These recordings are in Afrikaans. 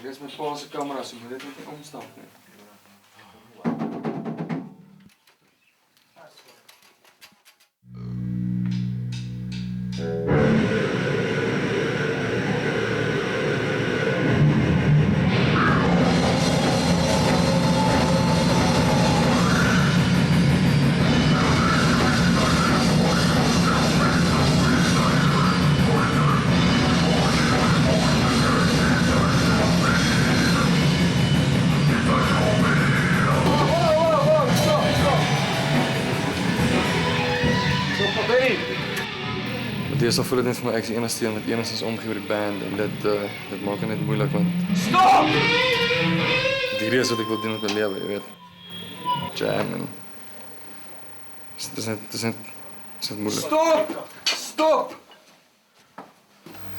Dit is met pa se kamera, so moet dit net nie omstap nie. Deesdae voel dit net vir my ek is die enigste een wat enigstens omgee oor die band en dit maak dit net moeilik want stop! Die reis wat ek wil doen met my lewe, jy weet. Jam en dit is net moeilik. Stop! Stop!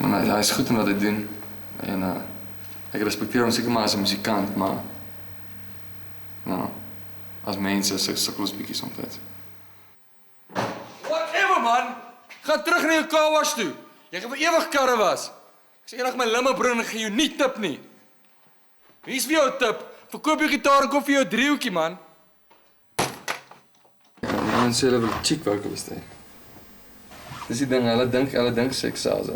Maar hy is goed in wat hy doen en ek respekteer hom seker maar as 'n musikant, maar nou, as mense sukkel ons bietjie soms. Whatever man! Ga terug na jou car wash toe. Jy gaan vir ewig karre was. Ek sê eendag my limme bring en gee jou nie tip nie. Wie is vir jou tip? Verkoop jou gitaar en koop vir jou driehoekie man. Ja, die mense hulle wil chick vocals hê. Dis die ding, hulle dink Sex Cells.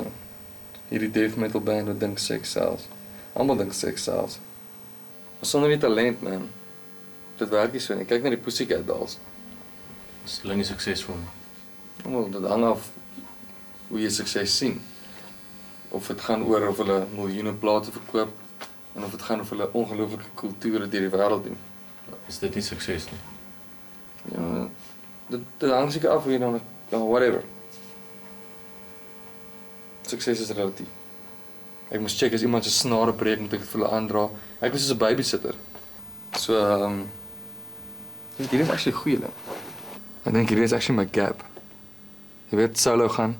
Hierdie death metal band wat dink Sex Cells. Almal dink Sex Cells. Maar sonder die talent man. Dit werk nie so nie. Kyk na die Pussycat Dolls. Dis hulle nie suksesvol nie. Wel, dit hang af hoe jy sukses sien. Of dit gaan oor of hulle miljoene plate verkoop en of dit gaan of hulle ongelooflike kulture deur die wêreld doen. Is dit nie sukses nie? Ja, dit hang seker af hoe jy dan whatever. Sukses is relatief. Ek moes check as iemand se snare breek moet ek dit vir hulle aandra. Ek was soos 'n babysitter. So hierdie is actually 'n goeie ding. Ek dink hierdie is actually my gap. Jy weet, solo gaan,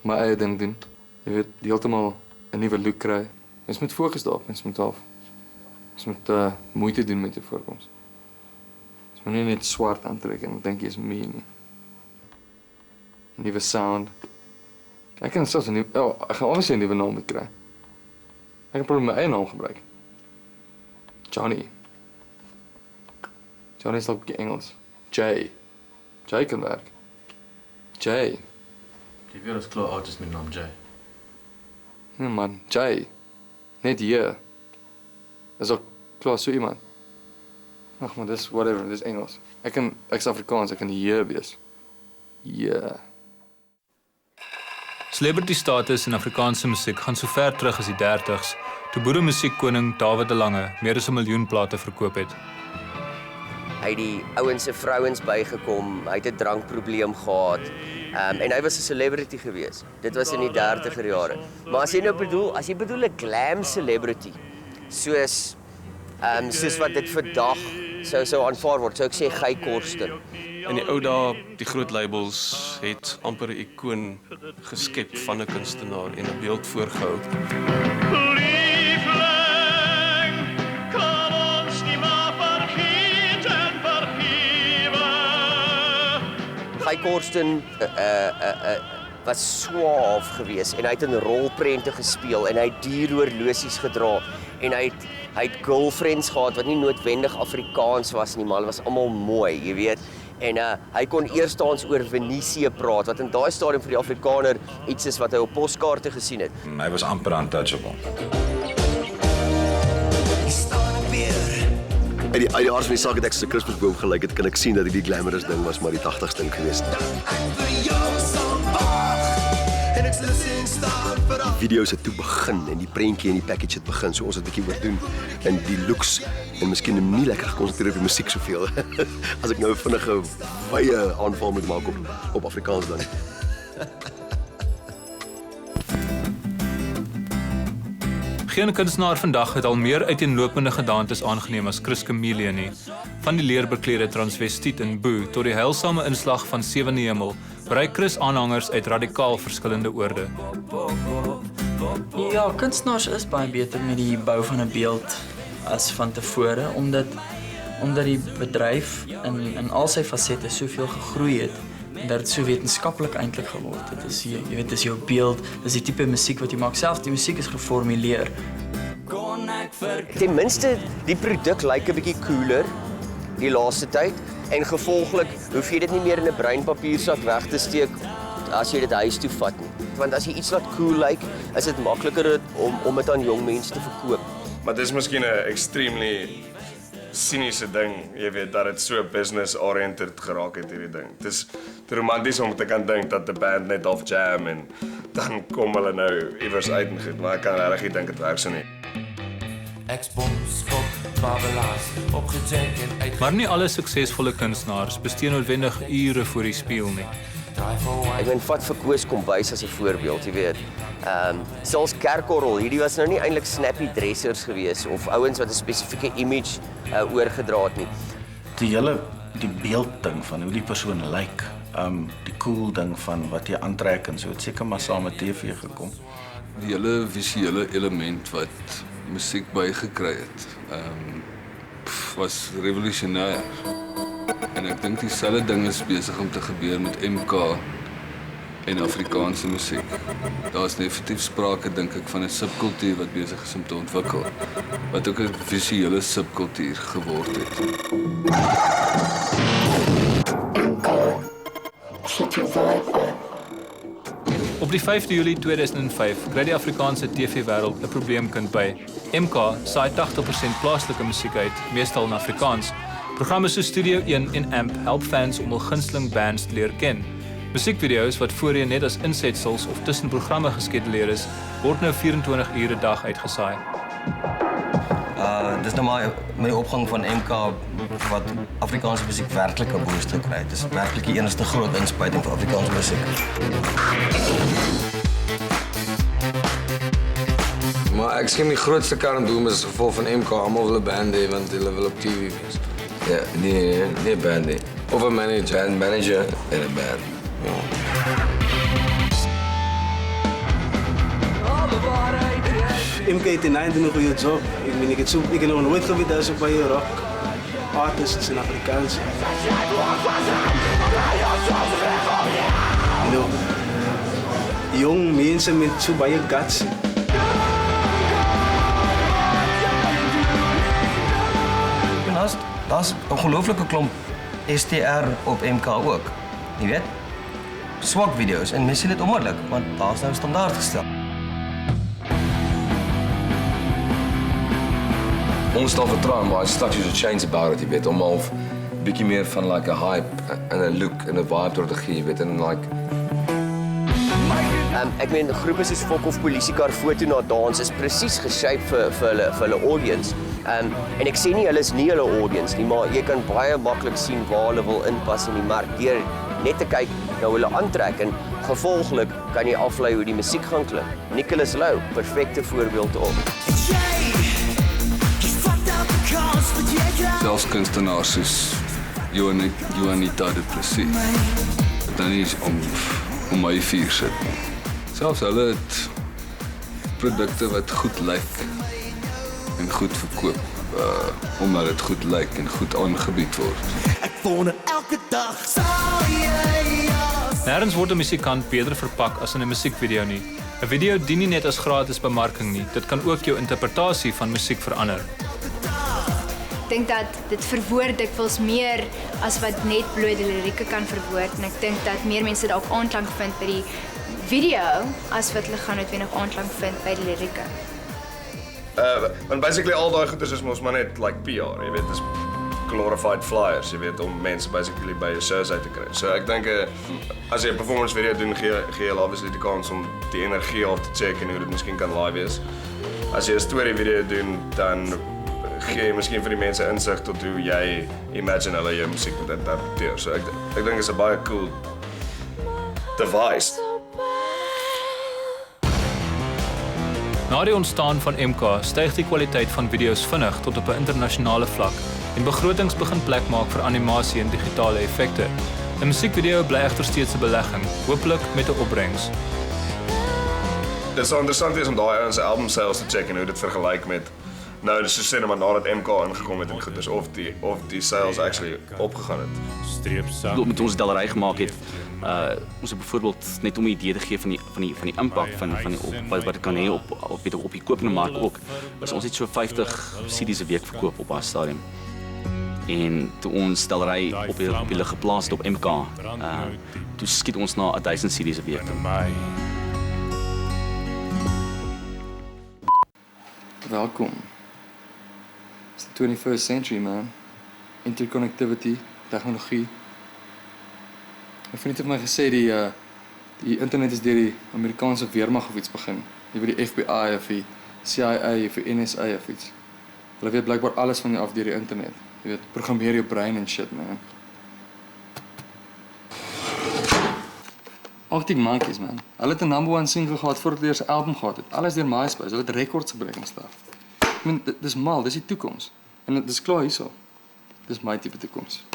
my eie ding doen. Jy weet, heeltemal 'n nuwe look kry. Mens moet fokus daarop, mens moet moeite doen met jou voorkoms. Mens moet nie net swart aantrek en dink jy is mee nie. Nuwe sound. Ek kan selfs ek gaan obviously 'n nuwe naam moet kry. Ek kan probeer my eie naam gebruik. Johnny is ook Engels. Jay kan werk. Jay. Jy weet as klaar artist met naam Jay. Nee man, Jay. Net hier. Is ook klaar so iemand. Ag man, dis whatever, dis Engels. Ek's Afrikaans, ek kan hier wees. Yeah. Celebrity status in Afrikaanse musiek gaan so ver terug as die 30s, toe boeremusiekkoning David de Lange meer as 1 miljoen plate verkoop het. Hy het die ouens se vrouens bygekom, hy het 'n drankprobleem gehad. En hy was 'n celebrity gewees. Dit was in die 30er jare. Maar as jy bedoel 'n glam celebrity, soos wat dit vandag sou aanvaar word, sou ek sê Guy Korsten. In die ou dae, die groot labels het amper 'n ikoon geskep van 'n kunstenaar en 'n beeld voorgehou. Guy Korsten was swaaf geweest en hy het in rolprente gespeel en hy het dierhorlosies gedra en hy het girlfriends gehad wat nie noodwendig Afrikaans was nie, maar hulle was almal mooi, jy weet. En hy kon eerstens oor Venesië praat, wat in daai stadium vir die Afrikaner iets is wat hy op poskaarte gesien het. Hy was amper untouchable. Uit die aard van die saak het ek soos 'n Kersboom gelyk het, kan ek sien dat die glamorous ding was, maar die 80s ding geweest. Die video's het toe begin en die prentjie en die package het begin, so ons het 'n bietjie oordoen en die looks en miskien nie lekker gekonsentreer op die musiek soveel. As ek nou 'n vinnige wye aanval moet maak op Afrikaans dan. Geen kunstenaar vandag het al meer uiteenlopende gedaantes aangeneem as Chris Chameleon nie. Van die leerbeklede transvestiet in Boo tot die heilsame inslag van Sewende Hemel, bereik Chris aanhangers uit radikaal verskillende oorde. Ja, kunstenaars is baie beter met die bou van 'n beeld as van tevore, omdat die bedryf in al sy fasette soveel gegroei het en dat dit so wetenskaplik eintlik geword het. Dit is jy weet, dis jou beeld, dis die tipe musiek wat jy maak. Selfs die musiek is geformuleer. Ten minste die produk lyk 'n bietjie cooler die laaste tyd en gevolglik hoef jy dit nie meer in 'n breinpapiersak weg te steek as jy dit huis toe vat nie. Want as jy iets laat cool lyk, is dit makliker om dit aan jong mense te verkoop. Maar dis miskien 'n extremely cyniese ding, jy weet, dat dit so business-oriented geraak het hierdie ding. Dit is te romanties om te kan dink dat 'n band net half jam en dan kom hulle nou iewers uit en goed, maar ek kan regtig nie dink dit werk so nie. Maar nie alle suksesvolle kunstenaars bestee noodwendig ure voor die spieël nie. Ek meen vat vir Koos Kombuis as 'n voorbeeld, jy weet. Selfs Kerkorrel, hierdie was nou nie eintlik snappy dressers gewees of ouens wat 'n spesifieke image oorgedra het nie. Die beeldding van hoe die persoon lyk, die cool ding van wat jy aantrek en so, het seker maar saam met TV gekom. Die hele visuele element wat musiek bygekry het, was revolusionêr. En ek dink dieselfde ding is besig om te gebeur met MK en Afrikaanse musiek. Daar's definitief sprake, dink ek, van 'n subkultuur wat besig is om te ontwikkel, wat ook 'n visuele subkultuur geword het. Op die 5de Julie 2005 kry die Afrikaanse TV-wêreld 'n probleemkind by. MK saai 80% plaaslike musiek uit, meestal in Afrikaans. Programme soos Studio 1 en AMP help fans om hul gunsteling bands te leer ken. Musiekvideo's wat voorheen net as insetsels of tussen programme geskeduleer is, word nou 24 ure 'n dag uitgesaai. Dis nou maar met die opgang van MK wat Afrikaanse musiek werklik 'n boost gekry het. Dis werklik die enigste groot inspuiting vir Afrikaanse musiek. Maar ek sien die grootste kern doen is gevolg van MK, almal wil 'n band hê want hulle wil op TV wees. Ja, nee band nie. Of 'n manager en een band. Ja. MK het in einde 'n goeie job. Ik heb nog nooit geweet dat ze bij rock artists in Afrikaans. Jong mensen met zo baie guts. Daar's 'n ongelooflike klomp STR op MK ook. Jy weet? Swak video's en mense sien dit onmiddellik want daar's nou standaard gestel. Ons staan vertrouw, maar straks is 'n change about it, jy weet, om al 'n bietjie meer van like 'n hype en 'n look en 'n vibe door te gee, jy weet, en like Ek meen groepe soos Fok of Polisiekar foto na dans is presies geshape vir hulle audience. En ek sê nie hulle is nie hulle audience nie, maar jy kan baie maklik sien waar hulle wil inpas in die mark deur net te kyk na hoe hulle aantrek en gevolglik kan jy aflei hoe die musiek gaan klink. Nicholas Lou, perfekte voorbeeld op. Zelfs kunstenaars soos Juanita du Plessis. Dit dan nie om my vuur sit. Selfs hulle het produkte wat goed lyk en goed verkoop, omdat dit goed lyk en goed aangebied word. Ek wonder elke dag Nêrens word 'n musikant beter verpak as in 'n musiekvideo nie. 'n Video dien nie net as gratis bemarking nie, dit kan ook jou interpretasie van musiek verander. Ek dink dat dit verwoord dikwels meer as wat net bloot die lirieke kan verwoord en ek dink dat meer mense dalk aanklank vind by die video as wat hulle gaan noodwendig aanklank vind by die lirieke. Want basically al daai goeders is mos maar net like PR, jy weet, dis glorified flyers, jy weet, om mense basically by jou shows uit te kry. So ek dink as jy 'n performance video doen, gee jy obviously die kans om die energie af te check en hoe dit miskien kan live wees. As jy 'n story video doen, dan gee jy miskien vir die mense insig tot hoe jy imagine hulle jou musiek moet interpreteer. So ek dink dit is 'n baie cool device. Na die ontstaan van MK styg die kwaliteit van video's vinnig tot op 'n internasionale vlak en begrotings begin plek maak vir animasie en digitale effekte. 'n Musiekvideo bly egter steeds 'n belegging, hooplik met 'n opbrengs. Dit sou interessant wees om daai ouens se album sales te check en hoe dit vergelyk met Nou, dis so sê net maar nadat MK ingekom het en goed is of die sales actually opgegaan het. Met ons dallery gemaak het, ons het byvoorbeeld net om 'n idee te gee van die impak van wat dit kan hê op die kopende mark ook. Ons het so 50 CD's 'n week verkoop op haar stadium. En toe ons dallery op die lug geplaas het op MK, toe skiet ons na 1000 CD's 'n week. Welkom. It's the 21st century, man. Interconnectivity, tegnologie. My vriend het my gesê die internet is deur die Amerikaanse weermag of iets begin. Jy weet die FBI of die CIA of die NSA of iets. Hulle weet blykbaar alles van jou af deur die internet. Jy weet, programmeer jou brein en shit, man. Arctic Monkeys, man. Hulle het 'n #1 single gehad voordat hulle eers 'n album gehad het. Alles deur MySpace. Hulle het rekords gebreek en stuff. Ek meen, dis mal, dis die toekoms. En dit is klaar hierso. Dis my tipe toekoms.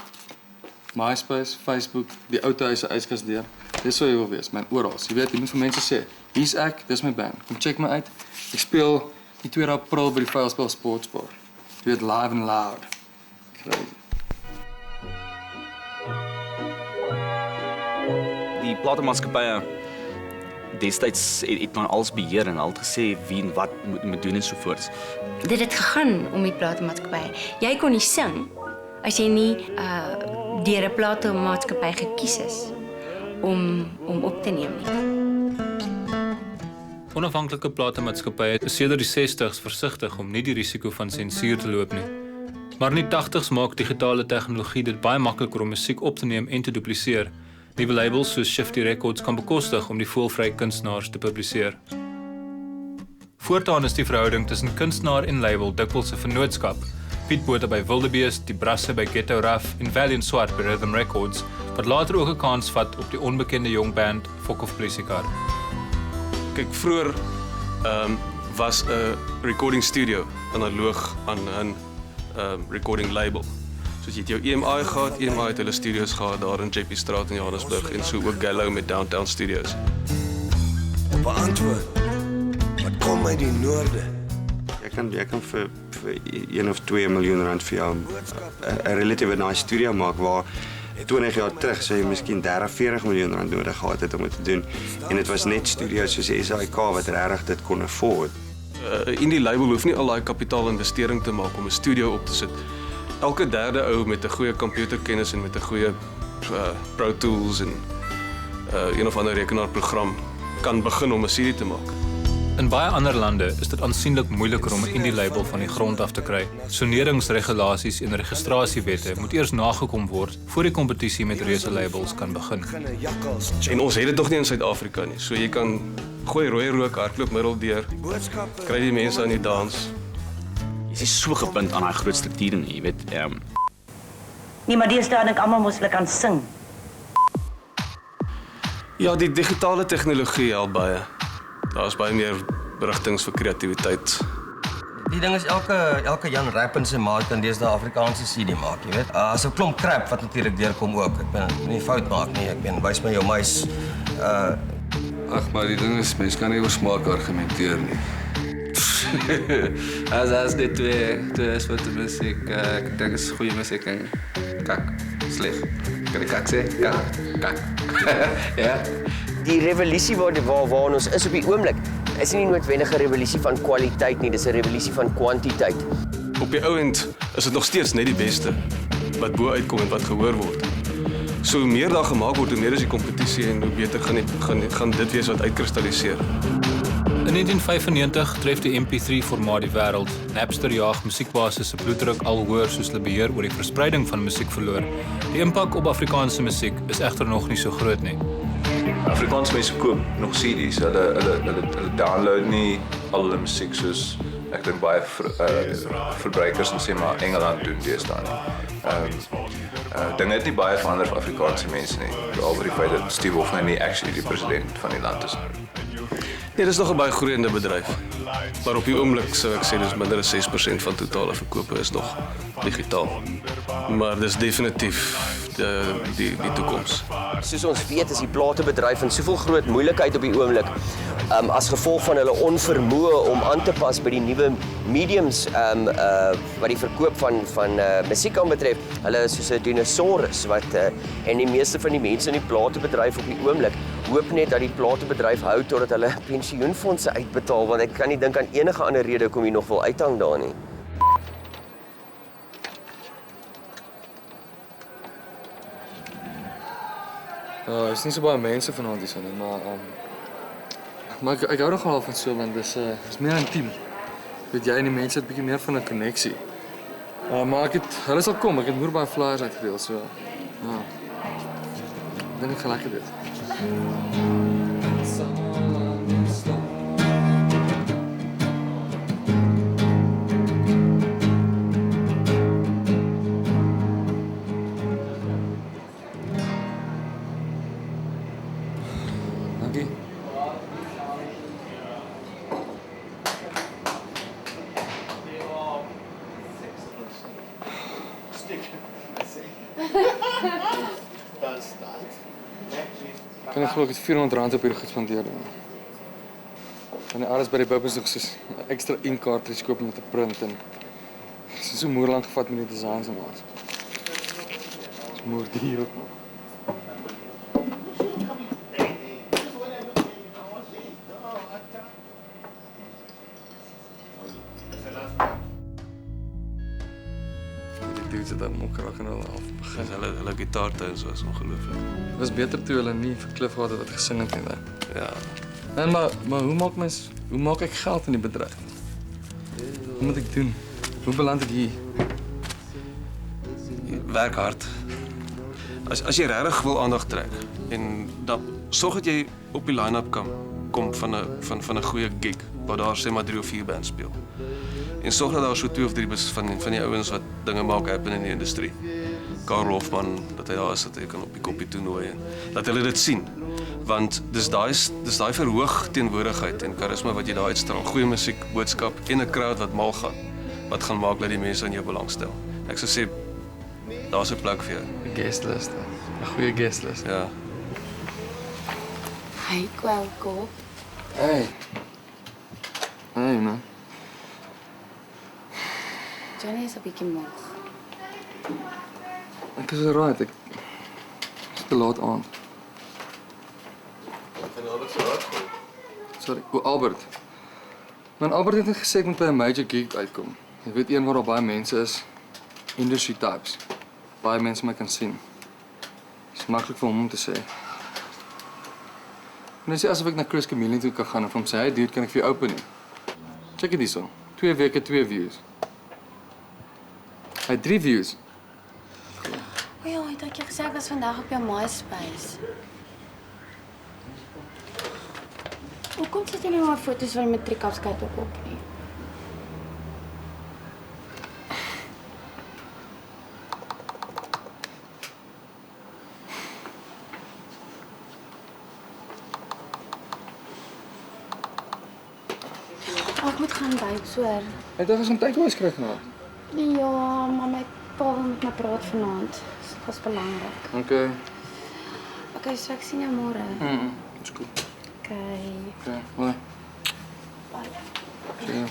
MySpace, Facebook, die ou huis se yskas deur. Dis so jy wil wees, man, oral. Jy weet, jy moet vir mense sê, hier's ek, dis my band. Kom check my uit. Ek speel die 2 April by die Vuilspel Sportsbar. Jy weet, live and loud. Crazy. Die platemaatskappye destyds het maar alles beheer en al gesê wie en wat moet doen en so voort. Dit het gegaan om die platemaatskappy. Jy kon nie sing as jy nie deur 'n platemaatskappy gekies is om op te neem nie. Onafhanklike platemaatskappye is sedert die 60s versigtig om nie die risiko van sensuur te loop nie. Maar in die 80s maak digitale tegnologie dit baie makliker om musiek op te neem en te dupliseer. Nuwe labels soos Shifty Records kan bekostig om die voelvrye kunstenaars te publiseer. Voortaan is die verhouding tussen kunstenaar en label dikwels 'n vennootskap. Piet Botha by Wildebeest, die Brasse by Ghetto Rough en Valiant Swart by Rhythm Records, wat later ook 'n kans vat op die onbekende jong band Fok of Polisiecar. Kyk, vroeër was 'n recording studio analoog aan 'n recording label. Soos jy het jou EMI gehad, EMI het hulle studios gehad daar in JP Straat in Johannesburg en so ook Gallo met Downtown Studios. Op 'n antwoord. Wat kom uit die noorde? Jy kan vir 1 of 2 miljoen rand vir jou 'n relatiewe nice studio maak waar 20 jaar terug sou jy miskien 30, 40 miljoen rand nodig gehad het om dit te doen. En dit was net studios soos SAIK wat regtig dit kon afford. Indie label hoef nie al daai kapitaalinvestering te maak om 'n studio op te sit. Elke derde ou met 'n goeie komputerkennis en met 'n goeie Pro Tools en een of ander rekenaarprogram kan begin om 'n CD te maak. In baie ander lande is dit aansienlik moeiliker om 'n indie label van die grond af te kry. Soneringsregulasies en registrasiewette moet eers nagekom word voor die kompetisie met reuse labels kan begin. En ons het dit nog nie in Suid-Afrika nie. So jy kan gooi rooi rook hardloopmiddel deur. Kry die mense aan die dans. Jy is so gebind aan daai groot strukture nie, jy weet. Nee, maar deesdae dink almal mos hulle kan sing. Ja, die digitale tegnologie help baie. Daar's baie meer rigtings vir kreatiwiteit. Die ding is elke Jan Rap en sy maat kan deesdae Afrikaanse CD maak, jy weet. As 'n klomp crap wat natuurlik deurkom ook. Ek ben nie fout maak nie. Ek ben wys my jou muis. Ag, maar die ding is mens kan nie oor smaak argumenteer nie. As dit twee is wat die musiek, ek dink is goeie musiek en kak, sleg. Kan ek kak sê? Kak. Ja. Die revolusie waar ons is op die oomblik, is nie noodwendig 'n revolusie van kwaliteit nie, dis 'n revolusie van kwantiteit. Op die ou end is dit nog steeds net die beste wat bo uitkom en wat gehoor word. So hoe meer daar gemaak word, hoe meer is die kompetisie en hoe beter gaan dit wees wat uitkristalliseer. In 1995 tref die MP3-formaat die wêreld. Napster jaag musiekbasis se bloeddruk al hoër soos hulle beheer oor die verspreiding van musiek verloor. Die impak op Afrikaanse musiek is egter nog nie so groot nie. Afrikaanse mense koop nog CD's. Hulle download nie al hulle musiek soos ek dink baie verbruikers en sê maar Engeland doen deesdae nie. Dinge het nie baie verander vir Afrikaanse mense nie. Veral oor die feit dat Steve Hofner nie actually die president van die land is. Nee, dit is nog 'n baie groeiende bedryf. Maar op die oomblik sou ek sê dis minder as 6% van totale verkope is nog digitaal. Maar dis definitief die toekoms. Soos ons weet is die platebedryf in soveel groot moeilikheid op die oomblik as gevolg van hulle onvermoë om aan te pas by die nuwe mediums wat die verkoop van musiek aanbetref. Hulle is soos 'n dinosaurus en die meeste van die mense in die platebedryf op die oomblik hoop net dat die platebedryf hou totdat hulle pensioenfondse uitbetaal, want ek kan nie dink aan enige ander rede hoekom jy nog wil uithang daar nie. Ja, is nie so baie mense vanaand hier nie, maar ek hou nogal van so, want dis meer intiem. Weet jy en die mense het 'n bietjie meer van 'n koneksie. Maar hulle sal kom, ek het moer baie flyers uitgedeel, so ja. Ek dink ek gaan lekker dit. Dankie. Kan ek glo ek het R400 op hier gespandeer. En alles by die Bubbles nog soos 'n ekstra ink-cartridge koop om te print en dit is so moeilik lank gevat met die designs en wat. Dis moer duur ook. Die dudes het dan mokker rock and roll af begin. Hulle gitaartuins was ongelooflik. Dit was beter toe hulle nie vir Cliff gehad het wat gesing het nie. Ja. En maar hoe maak ek geld in die bedryf? Wat moet ek doen? Hoe beland ek hier? Werk hard. As jy regtig wil aandag trek en dan sorg dat jy op die line-up kom van 'n goeie gig waar daar sê maar 3 of 4 bands speel. En sorg dat daar so 2 of 3 van die ouens wat dinge maak happen in die industrie. Karl Hofman, dat hy daar is, dat hy kan op die koppie toernooi en dat hulle dit sien. Want dis daai verhoog teenwoordigheid en karisma wat jy daar uitstraal. Goeie musiek, boodskap en 'n crowd wat mal gaan. Wat gaan maak dat die mense aan jou belangstel. Ek sou sê daar's 'n plek vir jou. 'n Guestlist. 'n Goeie guestlist. Ja. Hy kwelkop. Hey, man. Johnny is 'n bietjie moeg. Ek is right, ek is te laat aan. Sorry, Albert. Man, Albert het net gesê ek moet by 'n major gig uitkom. Jy weet een waar daar baie mense is, industry types. Baie mense my kan sien. Dit is maklik vir hom om te sê. En hy sê asof ek na Chris Chameleon toe kan gaan en vir hom sê, hey dude, kan ek vir jou open nie? Check dit hierso. 2 weke, 2 views. Hy het 3 views. O ja, het ek jou gesê ek was vandag op jou MySpace. Hoekom sit jy nie maar foto's van met triekafskyk op nie? Ek moet gaan by, hoor. Hy het ons 'n takeaway skryf gehad. Ja, maar my pa wil met my praat vanaand. Dit is belangrik. Okay. Okay, so ek sien jou môre. Dis goed. Okay. Okay, bye. Bye. Ja.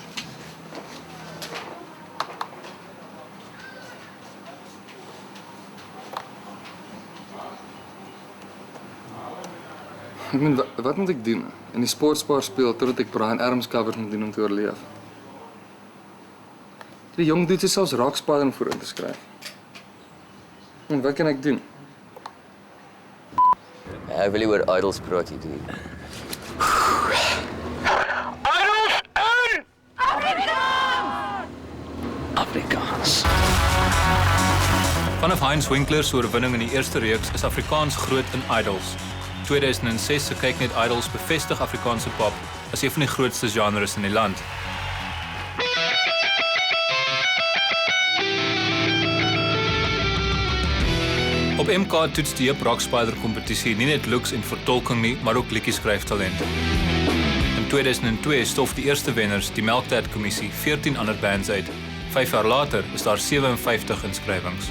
Ek meen, wat moet ek doen? In die sportspar speel totdat ek Brian Adams covers moet doen om te oorleef. Die jong dudes is selfs rockspaden voorin te skryf. En wat kan ek doen? Ek wil nie oor idols praat hier doen. Afrikaans. Vanaf Heinz Winkler se oorwinning in die eerste reeks is Afrikaans groot in Idols. 2006 se kyk net Idols bevestig Afrikaanse pop as een van die grootste genres in die land. Op MK toets die Rockspider kompetisie nie net looks en vertolking nie, maar ook liedjie-skryftalent. In 2002 stof die eerste wenners, die Melktyd Kommissie, 14 ander bands uit. 5 jaar later is daar 57 inskrywings.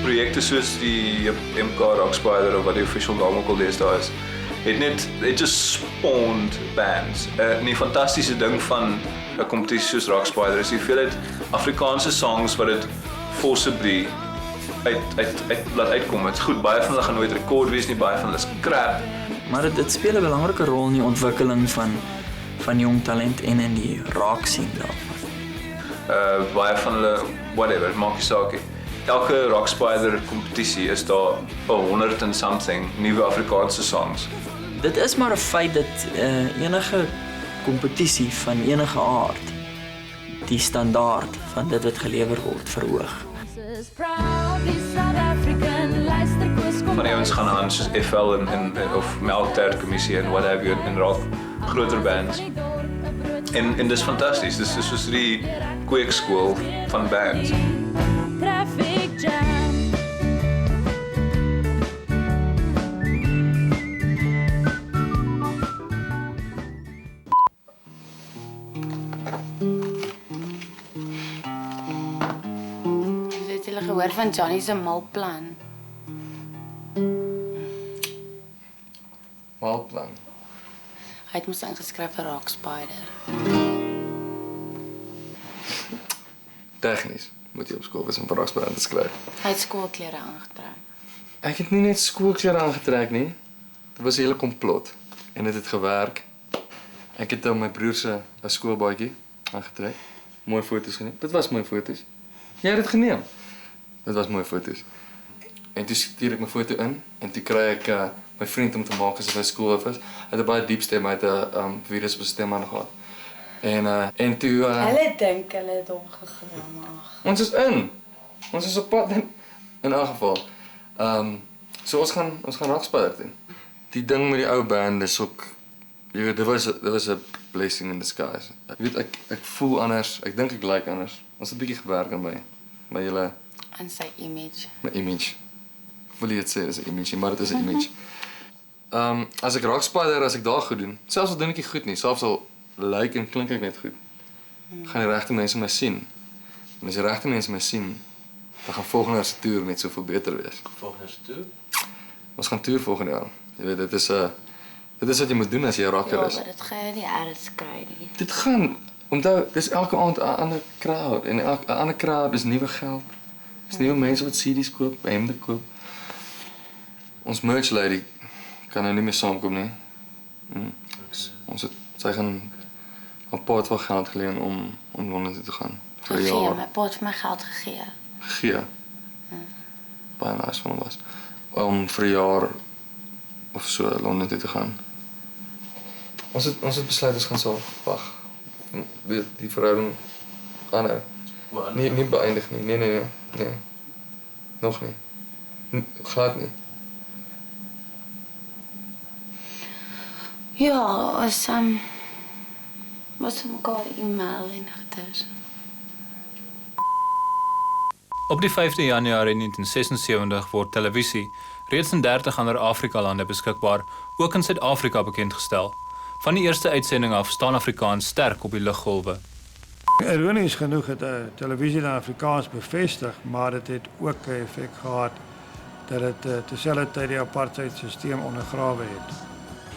Projekte soos die MK Rock Spider of wat die official naam ook al deesdae is, het just spawned bands. Die fantastiese ding van 'n kompetisie soos Rock Spider is die hoeveelheid Afrikaanse songs wat dit forcibly laat uitkom. Dit is goed, baie van hulle gaan nooit rekord wees nie, baie van hulle is crap. Maar dit speel 'n belangrike rol in die ontwikkeling van jong talent en in die rock scene daarvan. Baie van hulle, whatever, maak nie saak nie. Elke Rock Spider kompetisie is daar 100 and something nuwe Afrikaanse songs. Dit is maar 'n feit dat enige kompetisie van enige aard die standaard van dit wat gelewer word verhoog. Van die ouens gaan aan soos FL en of Melktert Kommissie en what have you en raak groter bands. En dis fantasties. Dis soos die kweekskool van bands. Traffic jam. Het julle gehoor van Johnny se malplan? Malplan? Hy het mos ingeskryf vir Rock Spider. Tegnies moet jy op skool wees om vir Rock Spider te skryf. Hy het skoolklere aangetrek. Ek het nie net skoolklere aangetrek nie. Dit was 'n hele komplot en dit het gewerk. Ek het my broer se skoolbaadjie aangetrek. Mooi foto's geneem. Dit was mooi foto's. Jy het dit geneem. Dit was mooi foto's. En toe stuur ek my foto in en toe kry ek my vriend om te maak asof hy skoolhoof is. Hy het 'n baie diep stem, hy het 'n virus op sy stem aangehad. En toe Hulle dink hulle het hom gegramag. ons is in. Ons is op pad in elk geval. So ons gaan Rock Spider doen. Die ding met die ou band is ook jy weet dit was 'n blessing in disguise. Jy weet ek voel anders, ek dink ek lyk anders. Ons het 'n bietjie gewerk aan my hele Aan sy image. my image. Ek wil nie dit sê dis 'n image, maar dit is 'n image. As ek Rock Spider as ek daar goed doen, selfs al doen ek nie goed nie, selfs al lyk en klink ek net goed, gaan die regte mense my sien. En as die regte mense my sien, dan gaan volgende jaar se toer net soveel beter wees. Volgende jaar se toer? Ons gaan toer volgende jaar. Jy weet dit is wat jy moet doen as jy 'n rocker is. Ja, maar dit gaan jy nie erns kry nie. Dit gaan onthou, dis elke aand 'n ander crowd en 'n ander crowd is nuwe geld. Dis nuwe mense wat CD's koop, hemde koop. Ons merch lady kan nou nie meer saamkom nie. Sy gaan 'n paar wat geld geleen om Londen toe te gaan vir 'n Gegee, jaar. my pa het vir my geld gegee. Gegee. Baie nice van hom was. Om vir 'n jaar of so Londen toe te gaan. Ons het besluit ons gaan so wag. Die verhouding aanhou. Nie beëindig nie. Nee. Nog nie. Glad nie. Ja, was mekaar e-mail en goeders. Op die 5de Januarie 1976 word televisie reeds in 30 ander Afrika-lande beskikbaar, ook in Suid-Afrika bekendgestel. Van die eerste uitsending af staan Afrikaans sterk op die luggolwe. Ironies genoeg het televisie in Afrikaans bevestig, maar dit het ook 'n effek gehad dat dit terselfdertyd die apartheidstelsel ondergrawe het.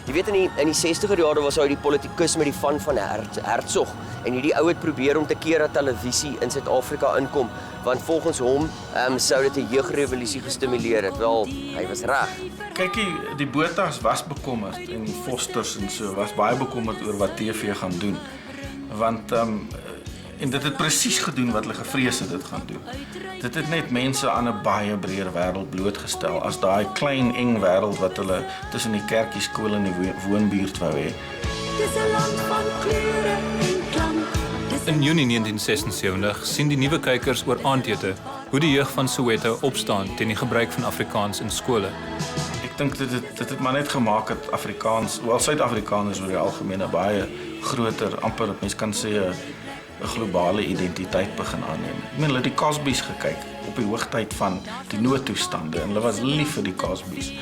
Jy weet in die 60er jare was hy die politikus met die van Hertzog en hierdie ou het probeer om te keer dat televisie in Suid-Afrika inkom, want volgens hom sou dit 'n jeugrevolusie gestimuleer het. Wel, hy was reg. Kykie, die Botas was bekommerd en die Fosters en so was baie bekommerd oor wat TV gaan doen. Want en dit het presies gedoen wat hulle gevrees het dit gaan doen. Dit het net mense aan 'n baie breër wêreld blootgestel as daai klein eng wêreld wat hulle tussen die kerkie, skool en die woonbuurt wou hê. Dis 'n land van kleure en klank. In Junie 1976 sien die nuwe kykers oor aandete hoe die jeug van Soweto opstaan teen die gebruik van Afrikaans in skole. Ek dink dit het maar net gemaak dat Afrikaans, hoewel Suid-Afrikaners oor die algemeen 'n baie groter, amper mens kan sê 'n globale identiteit begin aanneem. Ek meen hulle het die Cosbys gekyk op die hoogtyd van die noodtoestande en hulle was lief vir die Cosbys.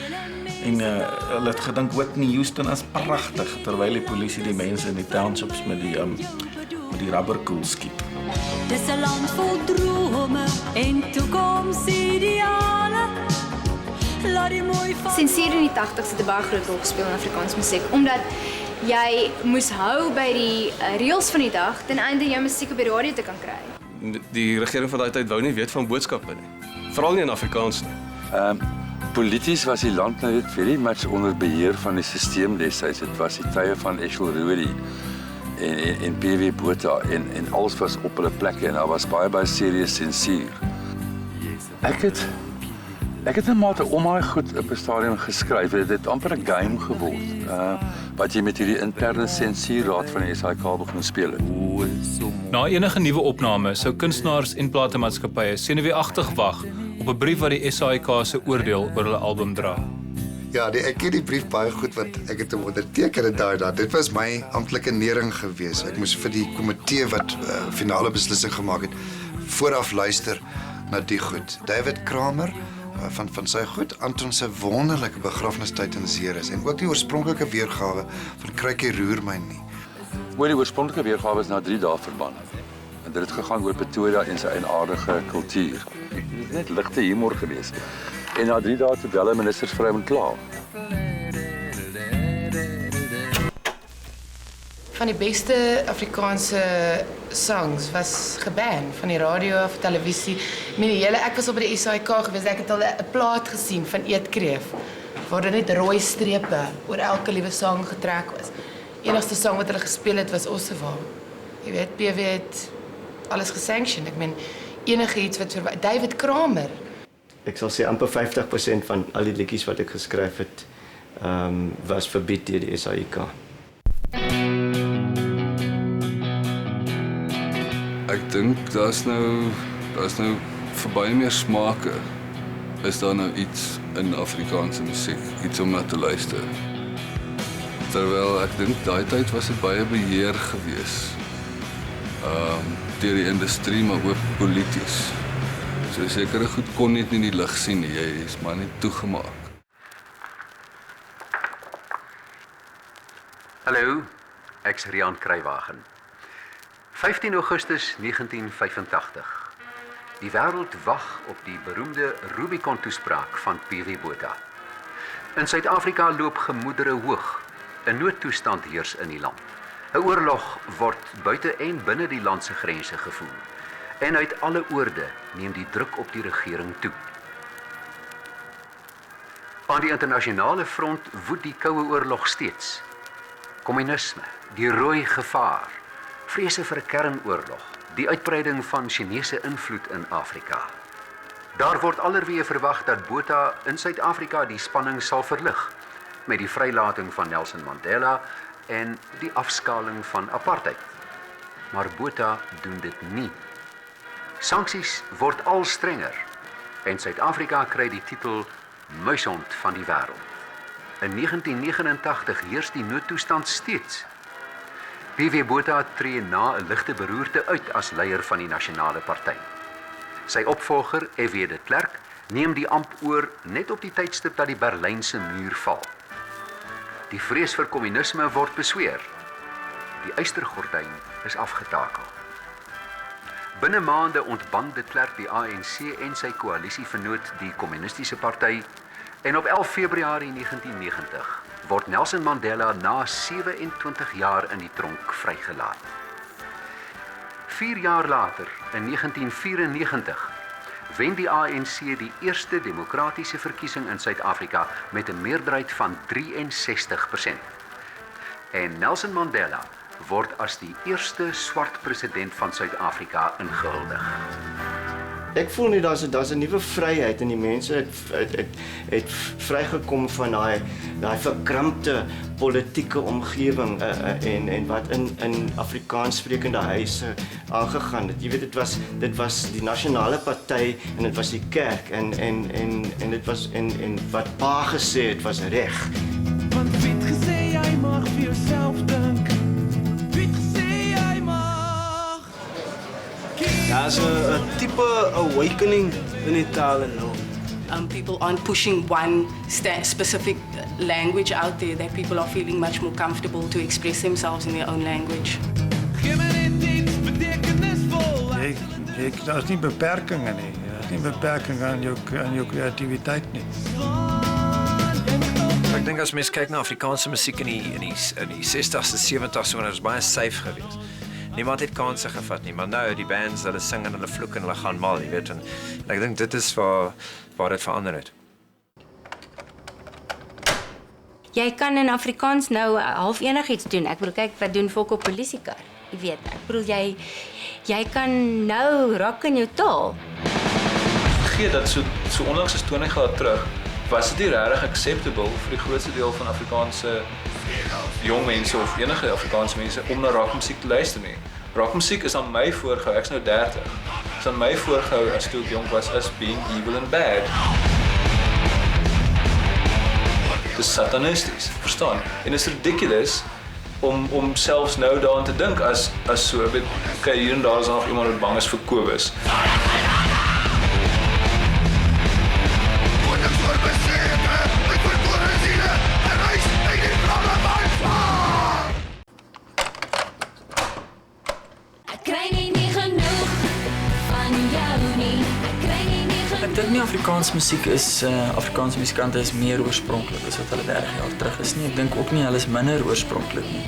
En hulle het gedink Whitney Houston is pragtig terwyl die polisie die mense in die townships met die rubberkoel skiet. Dis 'n land vol drome en toekomsideale. Laat die mooi van Sensuur in die 80's het 'n baie groot rol gespeel in Afrikaans musiek omdat jy moes hou by die reëls van die dag ten einde jou musiek op die radio te kan kry. Die regering van daai tyd wou nie weet van boodskappe nie. Veral nie in Afrikaans nie. Polities was die land nou net very much onder beheer van die stelsel destyds. Dit was die tye van Eshel Rudi en PW Botha en alles was op hulle plekke en daar was baie serieus sensuur. Ek het 'n mate om daai goed op 'n stadium geskryf. Dit het amper 'n game geword. Wat jy met hierdie interne sensuurraad van die SAIK begin speel het. Na enige nuwe opname sou kunstenaars en platemaatskappye senuweeagtig wag op 'n brief wat die SAIK se oordeel oor hulle album dra. Ja, ek het die brief baie goed wat ek het onderteken en daai. Dit was my amptelike nering gewees. Ek moes vir die komitee wat finale beslissing gemaak het, vooraf luister na die goed. David Kramer van sy goed, Anton se wonderlike begrafnistyd in Ceres en ook die oorspronklike weergawe van Kruikie roer my nie. Oor die oorspronklike weergawe is na 3 dae verbân. En dit het gegaan oor Pretoria en sy eienaardige kultuur. Dit het net ligte humor gewees. En na 3 dae toe bel 'n ministersvrou en kla. Van die beste Afrikaanse songs was geban van die radio of televisie. Ek was op die SAIK gewees, ek het al 'n plaat gesien van Eetkreef waar daar net rooi strepe oor elke liewe song getrek was. Enigste song wat hulle gespeel het was Ossewa. Jy weet, PW het alles gesanction. Ek meen enige iets wat vir David Kramer. Ek sal sê amper 50% van al die liedjies wat ek geskryf het, was verbied deur die SAIK. Ek dink daar's nou vir baie meer smake. Is daar nou iets in Afrikaanse musiek, iets om na te luister. Terwyl ek dink daai tyd was dit baie beheer gewees. Deur die industrie maar ook polities. So sekere goed kon net nie die lig sien nie, jy is maar net toegemaak. Hallo, ek's Rian Kruiwagen. 15 Augustus 1985. Die wêreld wag op die beroemde Rubicon-toespraak van PW Botha. In Suid-Afrika loop gemoedere hoog. 'n Noodtoestand heers in die land. 'n Oorlog word buite en binne die land se grense gevoer. En uit alle oorde neem die druk op die regering toe. Aan die internasionale front woed die Koue Oorlog steeds. Kommunisme, die rooi gevaar, vrese vir 'n kernoorlog, die uitbreiding van Chinese invloed in Afrika. Daar word allerweë verwag dat Botha in Suid-Afrika die spanning sal verlig met die vrylating van Nelson Mandela en die afskaling van apartheid. Maar Botha doen dit nie. Sanksies word al strenger en Suid-Afrika kry die titel muishond van die wêreld. In 1989 heers die noodtoestand steeds. PW Botha tree na 'n ligte beroerte uit as leier van die Nasionale Party. Sy opvolger, F.W. de Klerk, neem die amp oor net op die tydstip dat die Berlynse muur val. Die vrees vir kommunisme word besweer. Die ystergordyn is afgetakel. Binne maande ontband de Klerk die ANC en sy koalisievernoot die Kommunistiese Party en op 11 Februarie 1990 word Nelson Mandela na 27 jaar in die tronk vrygelaat. 4 jaar later, in 1994, wen die ANC die eerste demokratiese verkiesing in Suid-Afrika met 'n meerderheid van 63%. En Nelson Mandela word as die eerste swart president van Suid-Afrika ingehuldig. Ek voel nie daar's 'n nuwe vryheid in die mense het vrygekom van daai verkrampte politieke omgewing en wat in Afrikaans sprekende huise aangegaan het. Jy weet dit was die Nasionale Party en dit was die kerk en dit was en wat pa gesê het was reg. Want Piet gesê jy mag vir jouself dink. Piet gesê jy mag. Daar's 'n tipe awakening in die taal nou. People aren't pushing one specific language out there, that people are feeling much more comfortable to express themselves in their own language. Daar's nie beperkings nie. Daar's nie beperkings aan jou kreatiwiteit nie. Ek dink as mens kyk na Afrikaanse musiek in die 60s en 70s, so was baie safe geweest. Niemand het kansse gevat nie, maar nou die bands, hulle sing en hulle vloek en hulle gaan mal, jy weet. En ek dink dit is waar dit verander het. Jy kan in Afrikaans nou half enigiets doen. Ek bedoel, kyk wat doen volk op polisiekar. Jy weet, ek bedoel jy kan nou rock in jou taal. Vergeet dat so onlangs as 20 jaar terug was dit nie regtig acceptable vir die grootste deel van Afrikaanse jong mense of enige Afrikaanse mense om na rockmusiek te luister nie. Rockmusiek is aan my voorgehou, ek's nou 30. Is aan my voorgehou as toe ek jong was as being evil and bad. Dis satanisties, verstaan? En is ridiculous om selfs nou daaraan te dink as so, weet, kyk hier en daar is nog iemand wat bang is vir Kobus. Ek dink nie Afrikaanse musiek is, Afrikaanse musikante is meer oorspronklik as wat hulle 30 jaar terug is nie. Ek dink ook nie hulle is minder oorspronklik nie.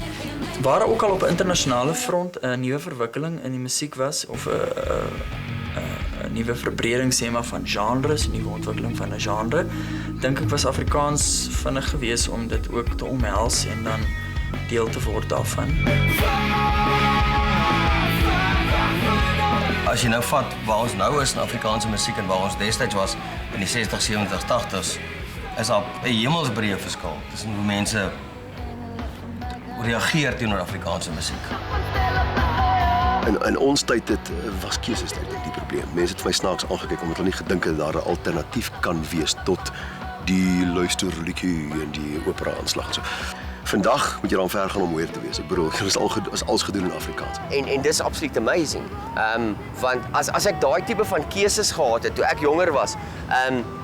Waar ook al op 'n internasionale front 'n nuwe verwikkeling in die musiek was, of 'n nuwe verbreding sê maar van genres, 'n nuwe ontwikkeling van 'n genre, dink ek was Afrikaans vinnig geweest om dit ook te omhels en dan deel te word daarvan. As jy nou vat waar ons nou is in Afrikaanse musiek en waar ons destyds was in die 60s, 70s, 80s, is daar 'n hemelsbreë verskil tussen hoe mense reageer teenoor Afrikaanse musiek. In ons tyd was keuses net die probleem. Mense het vir my snaaks aangekyk omdat hulle nie gedink het daar 'n alternatief kan wees tot die luisterliedjie en die opera-aanslag en so. Vandag moet jy dan ver gaan om weer te wees. Ek bedoel, dit is alles gedoen in Afrikaans. En dis absoluut amazing. Want as ek daai tipe van keuses gehad het toe ek jonger was,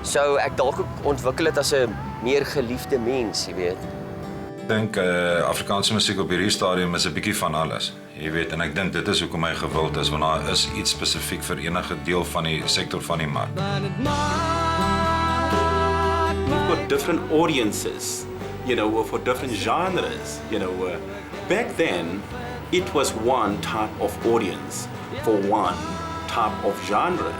sou ek dalk ook ontwikkel het as 'n meer geliefde mens, jy weet. Ek dink Afrikaanse musiek op hierdie stadium is 'n bietjie van alles. Jy weet, en ek dink dit is hoekom hy gewild is, want daar is iets spesifiek vir enige deel van die sektor van die mark. We've got different audiences, for different genres. Back then, it was one type of audience for one type of genre.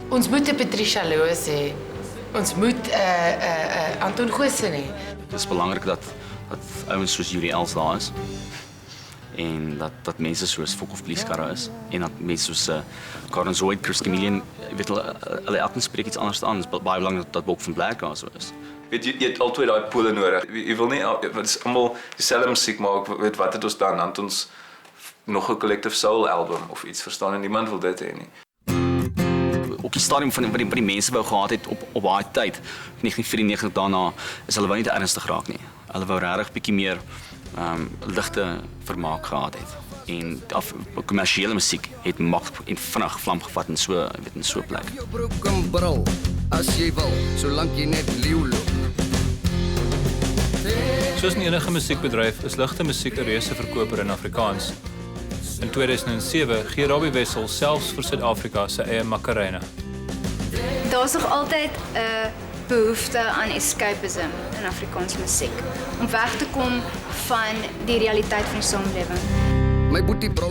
Ons moet Patricia Loos hê. Ons moet Anton Goosen hê. Het is belangrijk dat ouens soos Yuri Els daar is. En dat mense soos Fok of Blieskarre is. En dat mense soos Karen Zoid, Chris Chameleon, weet hulle elkeen spreek iets anders aan. Het is baie belangrijk dat Bok van Blerk daar so is. Weet jy het altyd daai pole nodig. Jy wil nie, het is allemaal dieselfde musiek maak, weet wat het ons dan, dan ons nog 'n Collective Soul album of iets verstaan en niemand wil dit hê nie. Op die stadium van wat die mense wou gehad het op daai tyd, 1994 daarna, is hulle wou nie te ernstig raak nie. Hulle wou regtig bietjie meer ligte vermaak gehad het. En kommersiële musiek het mak en vinnig vlam gevat in so 'n plek. As jy wil, solank jy net leeu loop. Soos in enige musiekbedryf is ligte musiek 'n reuse verkoper in Afrikaans. In 2007 gee Robbie Wessel selfs vir Suid-Afrika sy eie Macarena. Daar's nog altyd 'n behoefte aan escapism in Afrikaanse musiek, om weg te kom van die realiteit van die samelewing.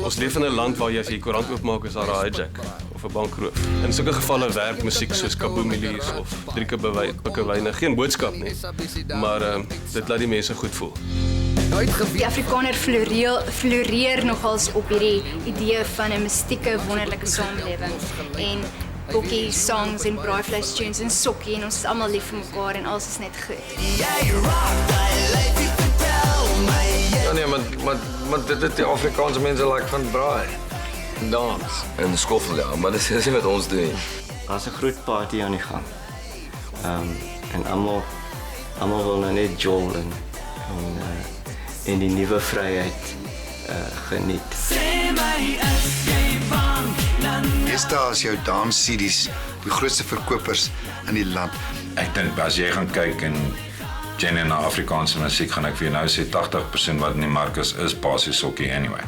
Ons leef in 'n land waar jy as jy koerant oopmaak is daar 'n hijack of 'n bankroof. In sulke gevalle werk musiek soos Kaboom Milies of Drieke Bikkewyne geen boodskap nie, maar dit laat die mense goed voel. Die Afrikaner floreer nogals op hierdie idee van 'n mystieke, wonderlike samelewing. En bokkie songs en braaivleis tunes en sokkie en ons is almal lief vir mekaar en alles is net goed. Ja nee, maar dit het die Afrikaanse mense like van braai. Dans en skoffel, ja, maar dit is nie wat ons doen. Daar's 'n groot party aan die gang. En almal wil nou net jol en die nuwe vryheid geniet. Sê my as jy Deesdae is jou dans-CD's die grootste verkopers in die land. Ek dink as jy gaan kyk en Jenny na Afrikaanse musiek gaan ek vir jou nou sê 80% wat in die mark is basies sokkie anyway.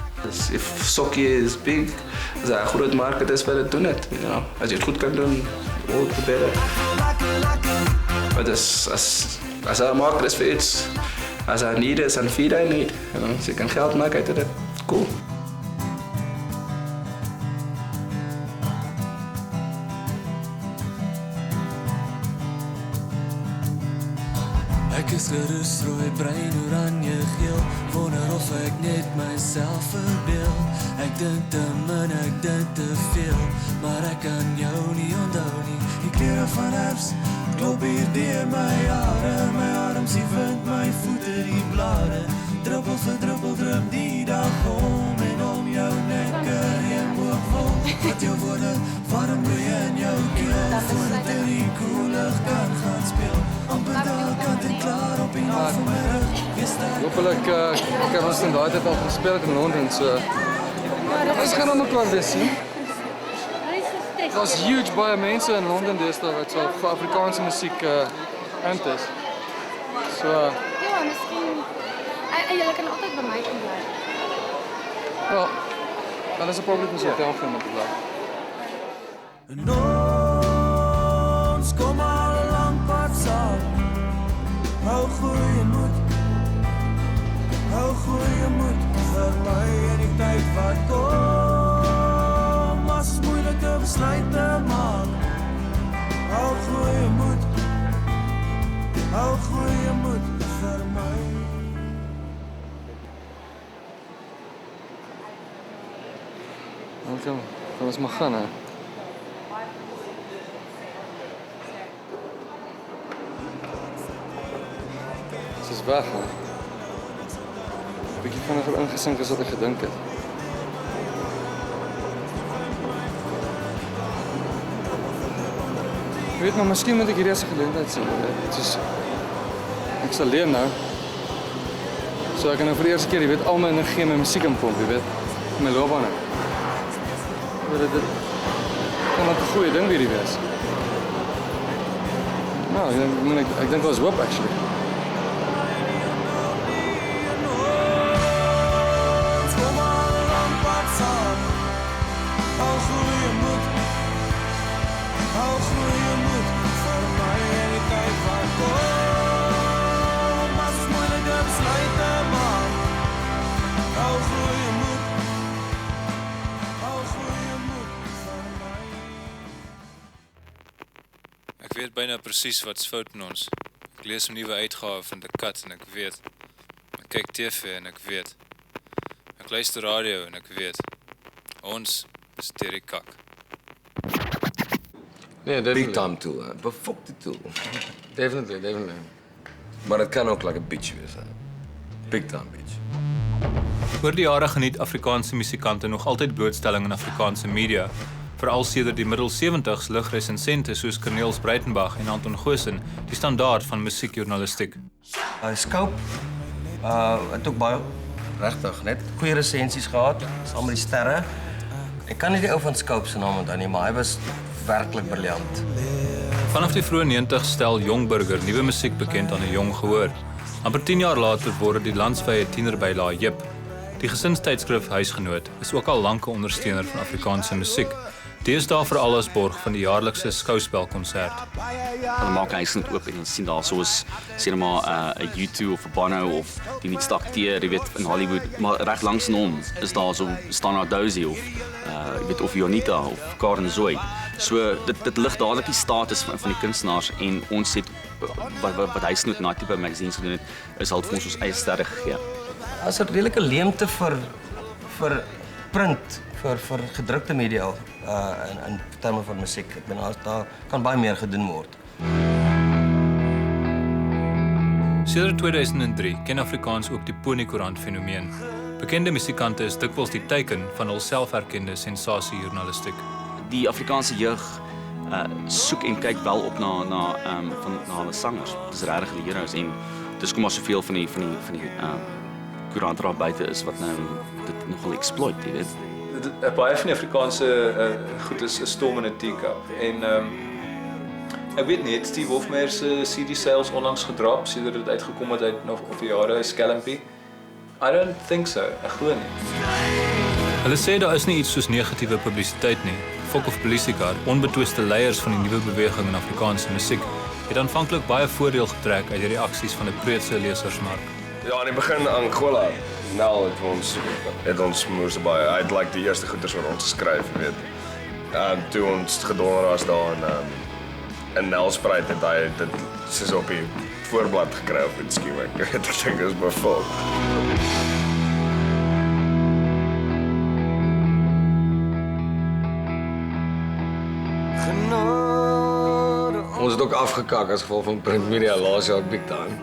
If sokkie is big, as 'n groot market is vir dit doen dit. Ja, as jy dit goed kan doen, all the better. Maar as 'n market is vir iets, as 'n need is en feed I need, you know, as jy kan geld maak uit dit. Cool. Ek is gerus rooi, bruin, oranje, geel. Wonder of ek net myself verbeel. Ek dink te min, ek dink te veel, maar ek kan jou nie onthou nie. Die kleure van herfst klop hier deur my arms die wind, my voete die blare. Druppel vir druppel drup die dag om en om jou nek reënboogwol. Wat jou woorde warm bloei in jou keel, voordat jy die koelig kan gaan speel. Amper dalkant en klaar op die afmiddag. Hopelijk, ek heb ons in daai tyd al gespeeld in Londen, so ons gaan aan mekaar weer sien. Daar's huge baie mense in Londen deesdae wat so vir Afrikaanse musiek int is. So ja, miskien julle kan altyd by my kom bly. ja, dan is 'n probleem as jy hotel vind om te bly. En ons kom al 'n lang pad saam. Hou goeie moed vir my in die tyd wat kom. As het moeilike besluite maak. Hou goeie moed vir my. Kom ons maar gaan, hè. Ze is weg, hè. Een beetje vinniger ingesink as wat ek gedink het. Jy weet, maar miskien moet ek hierdie as 'n geleentheid sien. Ek is alleen nou. So ek kan nou vir die eerste keer, jy weet, al my energie in my musiek inpomp, jy weet. In my loopbaan. Dit kan wat 'n goeie ding weer wees. Nou, ek dink daar's hoop actually. Ek weet byna presies wat's fout in ons. Ek lees 'n nuwe uitgawe van The Cut en ek weet. Ek kyk TV en ek weet. Ek luister radio en ek weet. Ons is deur die kak. Nee, big time tool, hè. Befokte tool. Definitely. Maar dit kan ook like 'n bitch wees, hè. Big time bitch. Oor die jare geniet Afrikaanse musikante nog altyd blootstelling in Afrikaanse media. Veral sedert die middel 70s lig resensente soos Cornelis Breitenberg en Anton Goosen die standaard van musiekjournalistiek. Scope het ook baie regtig net goeie resensies gehad saam met die sterre. Ek kan nie die ou van Scope se naam onthou nie, maar hy was werklik briljant. Vanaf die vroeë 90's stel Jong Burger nuwe musiek bekend aan 'n jong gehoor. Amper 10 jaar later word die landswye tienerbylaai Jip. Die gesinstydskrif Huisgenoot is ook al lank 'n ondersteuner van Afrikaanse musiek. Deesdae veral as borg van die jaarlikse skouspelkonsert. Hulle maak Huisgenoot oop en jy sien daar soos sê maar 'n U2 of 'n Bono of die nuutste akteur, jy weet in Hollywood, maar reg langs in hom is daar so Standard Dozy of jy weet of Jonita of Karen Zoe. So dit lig dadelik die status van die kunstenaars en ons het wat Huisgenoot na tipe magazines gedoen het, is al vir ons eie sterre gegee. As 'n redelike leemte vir print, vir gedrukte media in terme van musiek. Ek bedoel daar kan baie meer gedoen word. Sedert 2003 ken Afrikaans ook die Ponykoerant fenomeen. Bekende musikante is dikwels die teiken van hul selferkende sensasiejournalistiek. Die Afrikaanse jeug soek en kyk wel op na hulle sangers. Dis regtig die heroes en dis kom maar soveel van die koerant daar buite is wat nou dit nogal exploit, jy weet. baie van die Afrikaanse goed is 'n storm in 'n teacup. En ek weet nie, het Steve Hofmeyr se CD sales onlangs gedrop sedert dit uitgekom het uit nog of jare Skelmpie. I don't think so. Ek glo nie. Hulle sê daar is nie iets soos negatiewe publisiteit nie. Fok of Politica, onbetwiste leiers van die nuwe beweging in Afrikaanse musiek, het aanvanklik baie voordeel getrek uit die reaksies van 'n breedse lesersmark. Ja, in die begin Angola, Nel het ons moes baie, hy het like die eerste goeders oor ons geskryf, jy weet. En toe ons gedonder was daar in Nelspruit het hy dit soos op die voorblad gekry op die skema. Ek dink is bevol. Ons het ook afgekak as gevolg van print media laas jaar big time.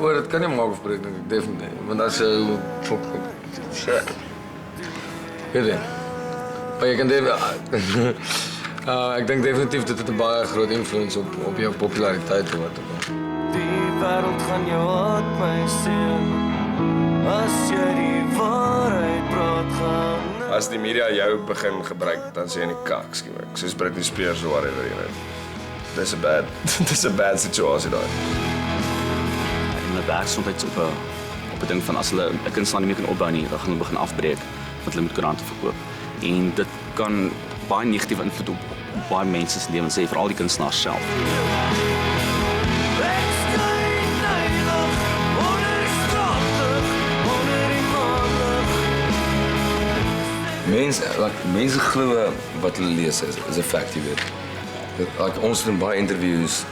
Maar dit kan nie maak of breek, definitief. Want as jy weet jy, maar jy kan ek dink definitief dit het 'n baie groot invloed op jou populariteit wat. Die wêreld gaan jou haat my seun. As jy die waarheid praat gaan. As die media jou begin gebruik, dan sê jy nie kak skielik. Soos Britney Spears of whatever, you know. Dis 'n bad situasie daar. En hulle werk soms op 'n ding van as hulle 'n kunstenaar nie meer kan opbou nie, dan gaan hulle begin afbreek want hulle moet koerante verkoop. En dit kan baie negatiewe invloed op baie mense se lewens hê, veral die kunstenaars self. Mense glo wat hulle lees is 'n fact, jy weet. Like, ons doen baie interviews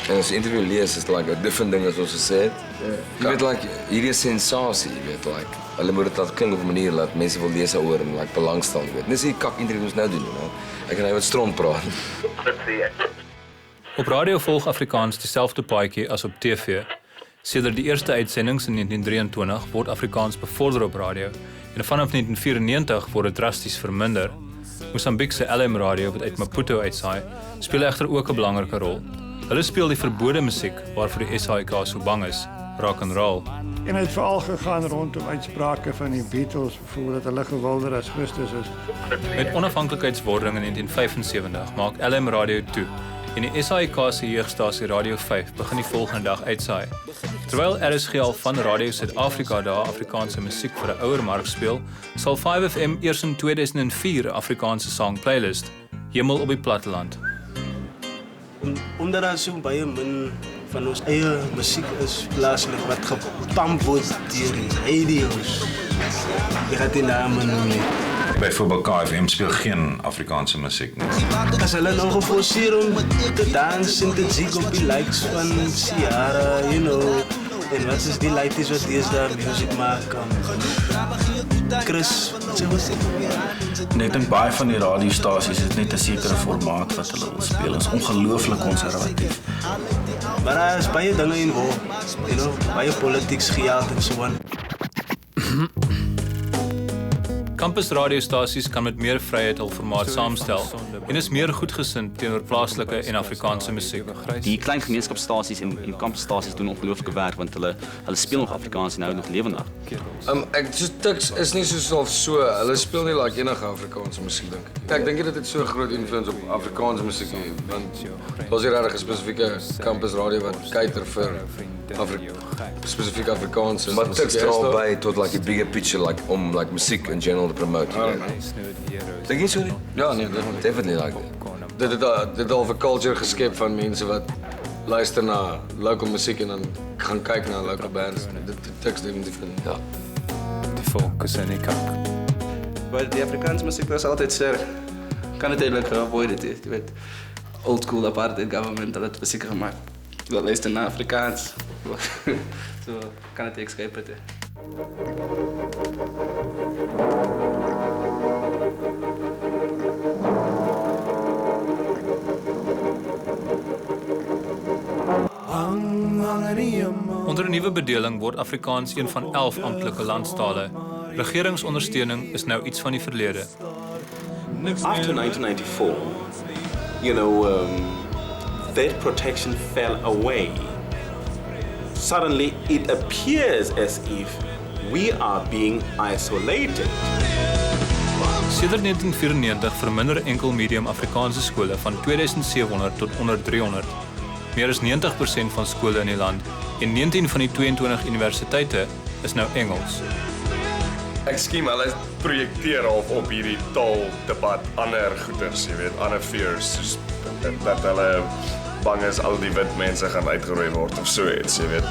en as 'n interview lees is like 'n different ding as ons gesê het. Jy weet, like, hierdie is sensasie, jy weet, like, hulle moet dit laat klink op 'n manier dat mense wil lees daaroor en like belangstel, jy weet. Dis die kak interviews nou doen, you know. Ek kan hy wat stront praat. Op radio volg Afrikaans dieselfde paadjie as op TV. Sedert die eerste uitsendings in 1923 word Afrikaans bevorder op radio en vanaf 1994 word dit drasties verminder. Mosambiek se LM radio wat uit Maputo uitsaai, speel egter ook 'n belangrike rol. Hulle speel die verbode musiek waarvoor die SAIK so bang is, rock and roll. En het veral gegaan rondom uitsprake van die Beatles, bijvoorbeeld dat hulle gewilder as Christus is. Met onafhanklikheidswording in 1975 maak LM radio toe en die SAIK se jeugstasie Radio 5 begin die volgende dag uitsaai. Terwyl RSG al van Radio Suid-Afrika daar Afrikaanse musiek vir 'n ouer mark speel, sal 5FM eers in 2004 'n Afrikaanse song playlist, Hemel op die Platteland. Omdat daar so baie min van ons eie musiek is plaaslik wat gepamp word deur die radio's. Jy gaan die name noem nie. Byvoorbeeld KFM speel geen Afrikaanse musiek nie. As hulle nou geforseer om te dans en te zig op die likes van Ciara, you know, en wat is die laities wat deesdae musiek maak? Chris, wat sê jy? En ek dink baie van die radiostasies het net 'n sekere formaat wat hulle wil speel. Is ongelooflik konservatief. Maar daar is baie dinge in waar, you know, baie politics geld en so aan. Campus radiostasies kan met meer vryheid hul formaat saamstel en is meer goedgesind teenoor plaaslike en Afrikaanse musiek. Die klein gemeenskapsstasies en kampusstasies doen ongelooflike werk want hulle speel nog Afrikaans en hou nog lewendig. Ek so Tuks is nie so, hulle speel nie like enige Afrikaanse musiek dink ek. Ek dink dit het so groot invloed op Afrikaanse musiek nie, want daar's hier regtig 'n spesifieke campus radio wat cater vir spesifiek Afrikaanse. Maar Tuks dra by tot like 'n bigger picture like om like musiek in general te promote. Dink jy so nie? Ja, nee, definitely like that. Dit het al 'n culture geskep van mense wat luister na local musiek en dan gaan kyk na local bands. Dit Tuks definitief ja. Die fokus en die kak. Maar die Afrikaanse musiek was altyd sterk. Kan het eintlik geavoid het, jy weet. Old school apartheid government het musiek gemaakt. Dat luister na Afrikaans. So kan het escape het. Onder 'n nuwe bedeling word Afrikaans een van 11 amptelike landstale. Regeringsondersteuning is nou iets van die verlede. After 1994, you know, that protection fell away. Suddenly, it appears as if we are being isolated. Sedert 1994 verminder enkel medium Afrikaanse skole van 2700 tot onder 300. Meer as 90% van skole in die land en 19 van die 22 universiteite is nou Engels. Ek skiem hulle projekteer op hierdie taaldebat ander goeters, jy weet, ander fears, soos dat hulle bang is al die wit mense gaan uitgeroei word of so iets, jy weet.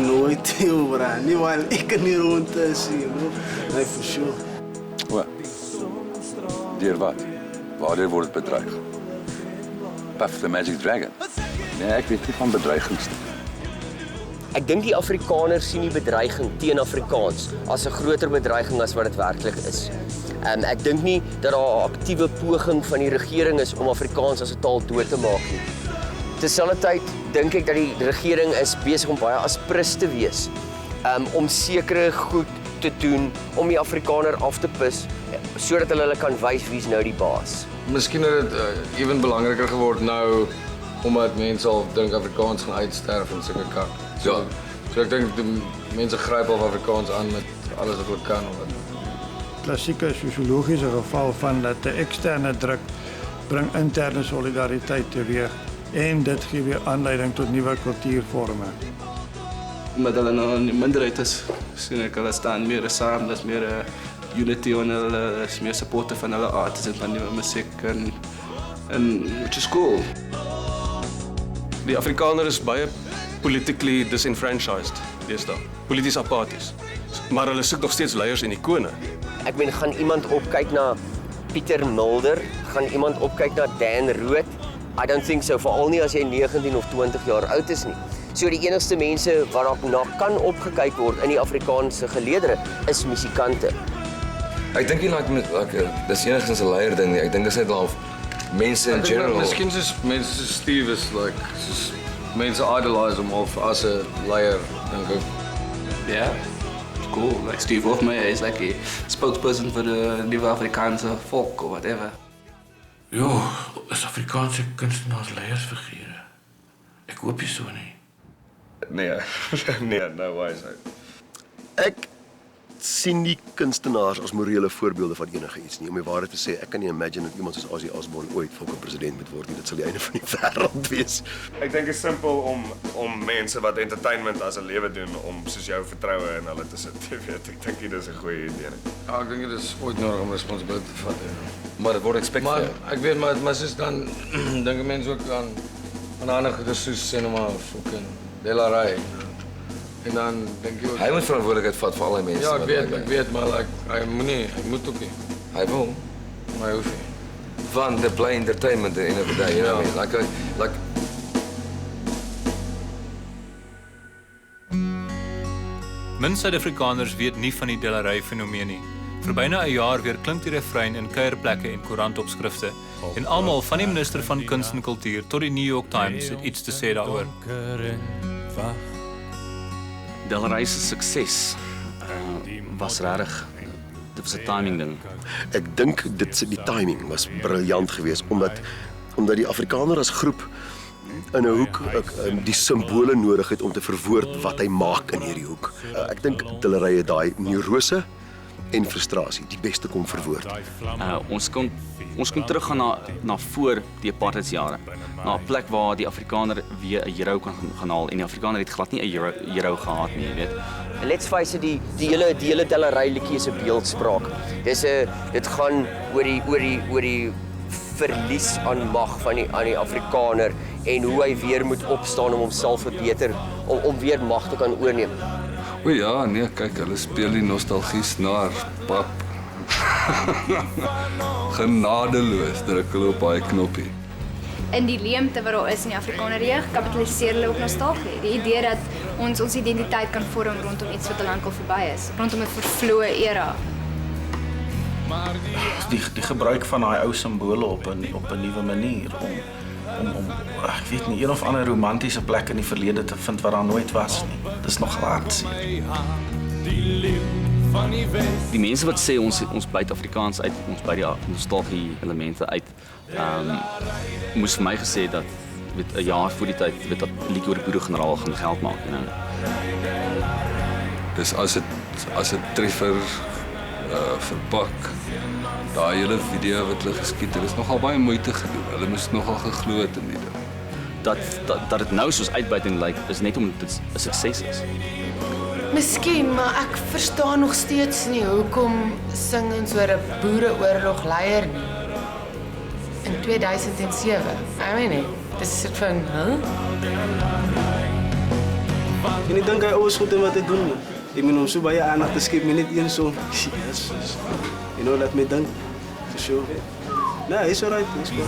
Nooit, bra. Nie wel ek nie rond is, nee, for sure. Wat? Deur wat? Waardeur word het bedreig? Puff the Magic Dragon? Nee, ek weet nie van bedreigings nie. Ek dink die Afrikaners sien die bedreiging teen Afrikaans as 'n groter bedreiging as wat dit werklik is. Ek dink nie dat daar 'n aktiewe poging van die regering is om Afrikaans as 'n taal dood te maak nie. Terselfdertyd dink ek dat die regering is besig om baie aspris te wees, om sekere goed te doen om die Afrikaner af te pis, sodat hulle kan wys wie's nou die baas. Miskien het dit ewen belangriker geword nou omdat mense al dink Afrikaans gaan uitsterf en sulke kak. So ek dink die mense gryp op Afrikaans aan met alles wat hulle kan. Klassieke sosiologiese geval van dat 'n eksterne druk bring interne solidariteit teweeg en dit gee weer aanleiding tot nuwe kultuurvorme. Omdat hulle nou 'n minderheid is, sien ek hulle staan meer saam, daar's meer unity en hulle is meer supporter van hulle artists en van nuwe musiek en which is cool. Die Afrikaner is baie politically disenfranchised deesdae, polities apaties. Maar hulle soek nog steeds leiers en ikone. Ek meen, gaan iemand opkyk na Pieter Mulder, gaan iemand opkyk na Dan Rood? I don't think so, veral nie as jy 19 of 20 jaar oud is nie. So die enigste mense wat daar na kan opgekyk word in die Afrikaanse geleedere is musikante. Ek dink nie dis enigstens 'n leier ding nie. Ek dink dis net al mense in general. Miskien soos mense soos Steve is soos mense idolize hom of as 'n leier, dink ek. Yeah, cool. Like Steve Hofmeyr is like a spokesperson for the nuwe Afrikaanse volk or whatever. Ja, is Afrikaanse kunstenaars leiersfigure? Ek hoop jy so nie. Nee, no ways. Ek sien nie kunstenaars as morele voorbeelde van enige iets nie. Om die waarheid te sê, ek kan nie imagine dat iemand soos Ozzy Osbourne ooit volke president moet word nie. Dit sal die einde van die wêreld wees. Ek dink dit is simpel om mense wat entertainment as 'n lewe doen om soos jou vertroue in hulle te sit. Jy weet, ek dink dit is 'n goeie idee. Ja, ek dink dit is ooit nodig om responsibility te vat. Maar dit word expected. Maar ek weet maar soos dan dink mense ook aan ander goeie soos cinema of ook in Delaray. En dan dink jy ook hy moet verantwoordelikheid vat vir al die mense. Ja, ek weet, maar hy moet ook nie. Hy wil. Maar hy hoef nie. Van the play entertainment at the end of the day, you know what I mean? Like Min Suid-Afrikaners weet nie van die Delaray fenomeen nie. Vir byna 'n jaar weer klink die refrein in kuierplekke en koerantopskrifte en almal van die minister van kuns en kultuur tot die New York Times het iets te sê daaroor. Delaray se sukses was regtig, dit was 'n timing ding. Ek dink die timing was briljant geweest omdat die Afrikaner as groep in 'n hoek die simbole nodig het om te verwoord wat hy maak in hierdie hoek. Ek dink Delaray het daai neurose en frustrasie die beste kon verwoord. Ons kon teruggaan na voor die apartheidsjare, na 'n plek waar die Afrikaner weer 'n hero kan gaan haal en die Afrikaner het glad nie 'n hero gehad nie, jy weet. En let's face it, die hele Delaray liedjie is 'n beeldspraak. Dit gaan oor die verlies aan mag aan die Afrikaner en hoe hy weer moet opstaan om homself verbeter, om weer mag te kan oorneem. O ja, nee, kyk, hulle speel die nostalgie snaar, pap. Genadeloos druk hulle op daai knoppie. In die leemte wat daar is in die Afrikaner jeug, kapitaliseer hulle ook nostalgie. Die idee dat ons identiteit kan vorm rondom iets wat al lankal verby is, rondom 'n vervloë era. Die gebruik van daai ou simbole op 'n nuwe manier om ek weet nie, een of ander romantiese plek in die verlede te vind wat daar nooit was nie. Dis nog hartseer. Die mense wat sê ons byt Afrikaans uit, ons byt die nostalgie elemente uit, moes vir my gesê dat 'n jaar voor die tyd dat liedjie oor die boeregeneraal gaan geld maak, you know. Dis as dit as 'n treffer verpak. Daai hele video wat hulle geskiet het, is nogal baie moeite gedoen. Hulle moes nogal geglo het in die ding. Dat dit nou soos uitbuiting lyk, is net omdat dit 'n sukses is. Miskien, maar ek verstaan nog steeds nie hoekom sing ons oor 'n boereoorlog leier nie. In 2007. Ek weet nie. Dis 'n soort van, Jy nie dink hy ouers goed in wat hy doen nie. Ek meen om so baie aandag te skep, net een so. Yes. You know, laat my dink. For sure. Nee, is alright. Is goed.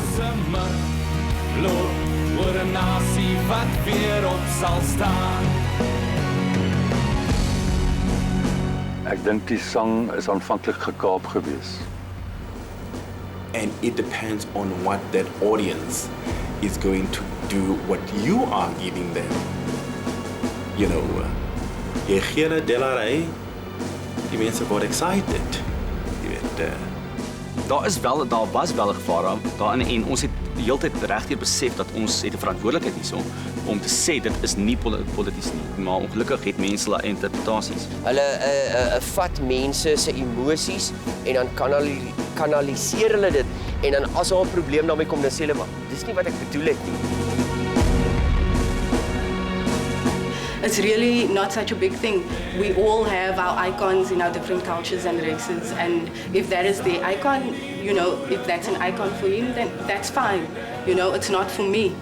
Oor 'n nasie wat weer op sal staan. Ek dink die sang is aanvanklik gekaap gewees. And it depends on what that audience is going to do, what you are giving them. You know, jy gee hulle Delaray, die mense word excited. Jy weet, Daar was wel 'n gevaar daarin en ons het die hele tyd regdeur besef dat ons het 'n verantwoordelikheid hierso om te sê dit is nie polities nie, maar ongelukkig het mense hulle interpretasies. Hulle vat mense se emosies en dan kanaliseer hulle dit en dan as daar 'n probleem daarmee kom dan sê hulle maar dis nie wat ek bedoel het nie. It's really not such a big thing. We all have our icons in our different cultures and races, and if that is the icon, you know, if that's an icon for him, then that's fine. You know, it's not for me.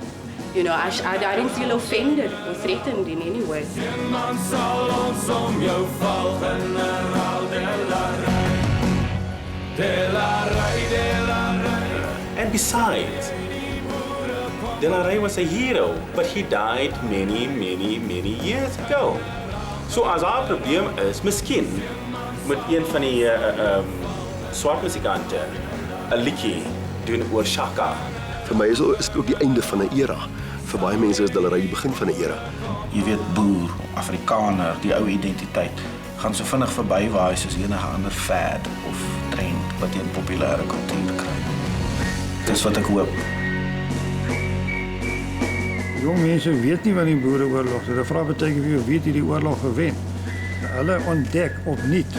You know, I don't feel offended or threatened in any way. And besides, Delaray was a hero, but he died many years ago. So as our probleem is, miskien met een van die swart musikante 'n liedjie doen oor Shaka. Vir my is dit ook die einde van 'n era. Vir baie mense is Delaray die begin van 'n era. Jy weet, boer, Afrikaner, die ou identiteit gaan so vinnig verby waai soos enige ander fad of trend wat in populêre kultuur kry. Dis wat ek hoop. Jong mense weet nie wat die boereoorlog is. Hulle vra baie keer wie weet hierdie oorlog gewen. Hulle ontdek opnuut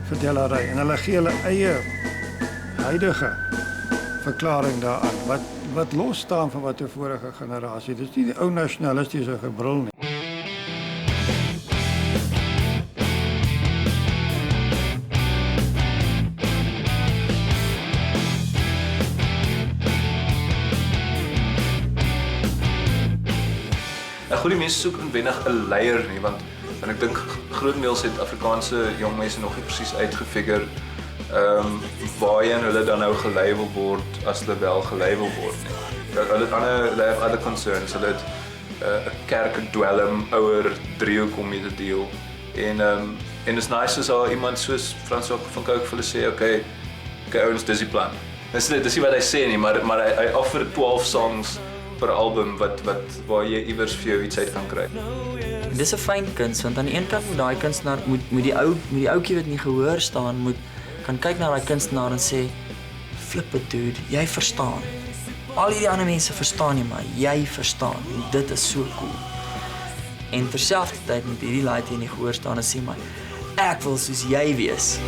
vir Delaray en hulle gee hulle eie huidige verklaring daaraan wat los staan van wat 'n vorige generasie. Dis nie die ou nasionalistiese gebrul nie. Die mense soek inwendig 'n leier nie, want ek dink grootendeels het Afrikaanse jong mense nog nie presies uitgefigure waarheen hulle dan nou gelei wil word as hulle wel gelei wil word nie. Hulle het ander concerns, hulle het 'n kerkdwelm, ouer driehoek om mee te deel. En is nice as al iemand soos Frans van Cooke vir hulle sê, okay ouens, dis die plan. Dis nie wat hy sê nie, maar hy offer 12 songs per album waar jy iewers vir jou iets uit kan kry. Dis 'n fyn kuns, want aan die een kant moet daai kunstenaar moet die ouetjie wat nie gehoor staan moet kan kyk na daai kunstenaar en sê flip it dude, jy verstaan. Al die ander mense verstaan nie, maar jy verstaan. En dit is so cool. En terselfdertyd moet hierdie laaitie nie gehoor staan en sê maar ek wil soos jy wees.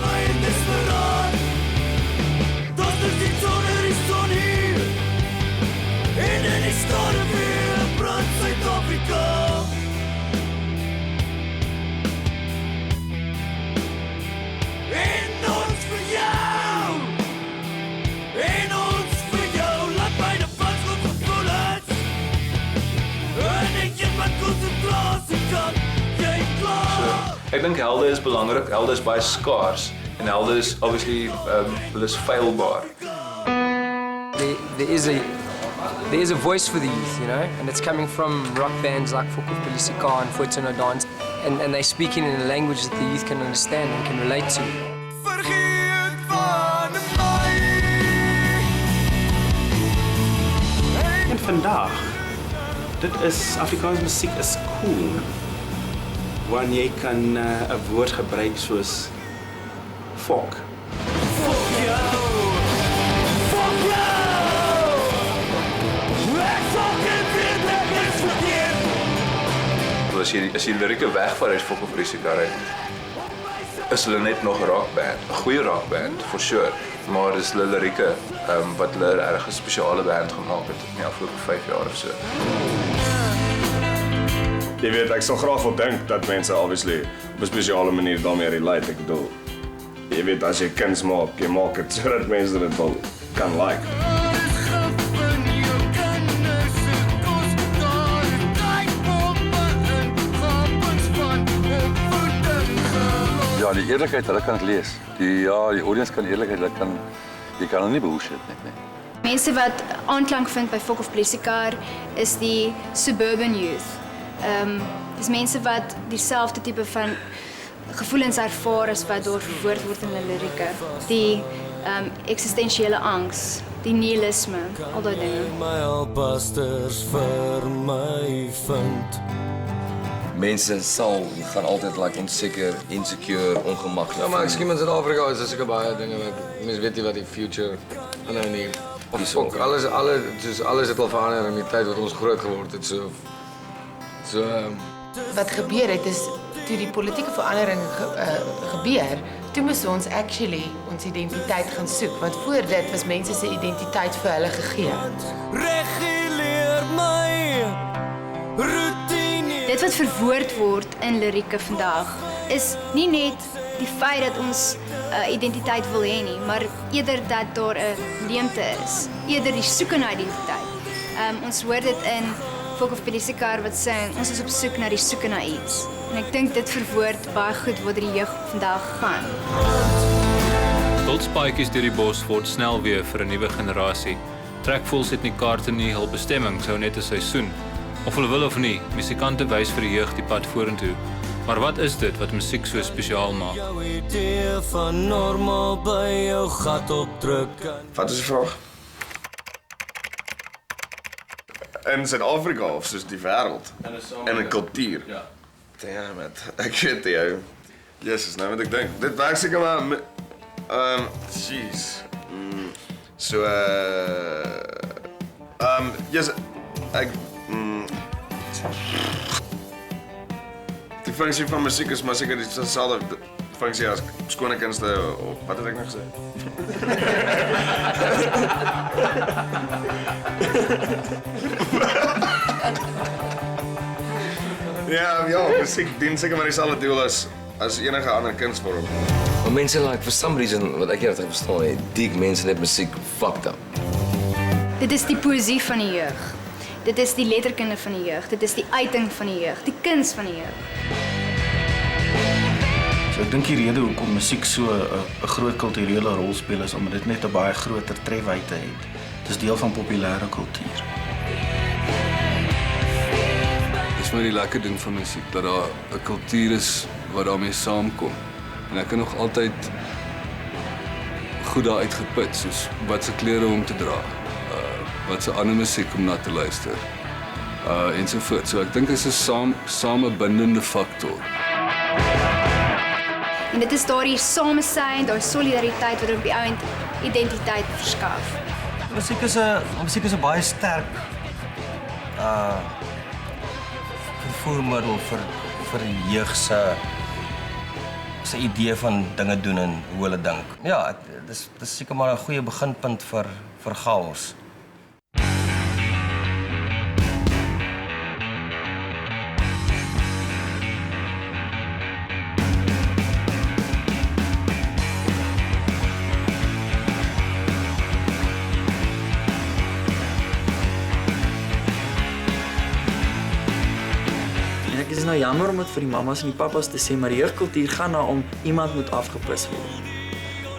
Ek dink helde is belangrik, helde is baie skaars en helde is obviously hulle is feilbaar. There is a voice for the youth, you know, and it's coming from rock bands like Foko Felicika and Fortuna Dance, and they're speaking in a language that the youth can understand and can relate to. En vandag, dit is Afrikaanse musiek is cool. Wanneer jy kan 'n woord gebruik soos fok. As jy lirieke wegvat uit Fok of Risika ry, is hulle net nog 'n rockband, 'n goeie rockband, for sure. Maar dis hulle lirieke wat hulle 'n erg spesiale band gemaak het in die afgelope 5 jaar of so. Jy weet, ek sal graag wil dink dat mense obviously op 'n spesiale manier daarmee relate. Ek bedoel, jy weet, as jy kuns maak, jy maak dit sodat mense dit wel kan like. Ja, die eerlikheid, hulle kan dit lees. Die audience kan eerlikheid, jy kan hulle nie bullshit nie. Mense wat aanklank vind by Fok of Plessikar is die suburban youth. Dis mense wat dieselfde tipe van gevoelens ervaar as wat daar verwoord word in hulle lirieke. Die eksistensiële angs, die nihilisme, al daai dinge. My albusters vir my vind. Mense gaan altyd like onseker, insecure, ongemaklik. Ja, maar ek skien in Suid-Afrika is seker baie dinge wat mense weet nie wat die future nou nie. Ook alles het al verander in die tyd wat ons groot geword het. Wat gebeur het is toe die politieke verandering gebeur, toe moes ons actually ons identiteit gaan soek, want voor dit was mense se identiteit vir hulle gegee. Reguleer my routine. Dit wat verwoord word in lirieke vandag is nie net die feit dat ons identiteit wil hê nie, maar eerder dat daar 'n leemte is, eerder die soeke na identiteit. Ons hoor dit in Fok of Plessikar wat sê ons is op soek na die soeke na iets. En ek dink dit verwoord baie goed waar die jeug vandag gaan. Wildspaadjies deur die bos word snel weer vir 'n nuwe generasie. Trekvoels het nie kaarte nie, hul bestemming sou net 'n seisoen. Of hulle wil of nie, musikante wys vir die jeug die pad vorentoe. Maar wat is dit wat musiek so spesiaal maak? Jou idee van normaal by jou gat opdruk. Wat is die vraag? In Suid-Afrika of soos die wêreld? In 'n kultuur? Ja. Damn it. Ek weet jy. Jesus, nou moet ek dink. Dit werk seker maar jeez. Yes, ek die funksie van musiek is maar seker dieselfde funksie as skone kunste of wat het ek nou gesê? Ja, musiek dien seker maar dieselfde doel as enige ander kunsvorm. Maar mense like, for some reason, wat ek nie regtig verstaan nie, dik mense net musiek fucked up. Dit is die poësie van die jeug. Dit is die letterkunde van die jeug. Dit is die uiting van die jeug, die kuns van die jeug. So ek dink die rede hoekom musiek so 'n groot kulturele rol speel is omdat dit net 'n baie groter trefwyte het. Dit is deel van populêre kultuur. Dit is maar die lekker ding van musiek, dat daar 'n kultuur is wat daarmee saamkom. En ek kan nog altyd goed daaruit geput, soos wat se klere om te dra, wat se ander musiek om na te luister, ensovoort. So ek dink dit is 'n samebindende faktor. En dit is daardie samesyn, daai solidariteit wat op die ouend identiteit verskaf. Musiek is 'n baie sterk vervoermiddel vir die jeug se idee van dinge doen en hoe hulle dink. Ja, dis seker maar 'n goeie beginpunt vir chaos. Dit is nou jammer om dit vir die mammas en die pappas te sê, maar die jeugkultuur gaan na om iemand moet afgepis word.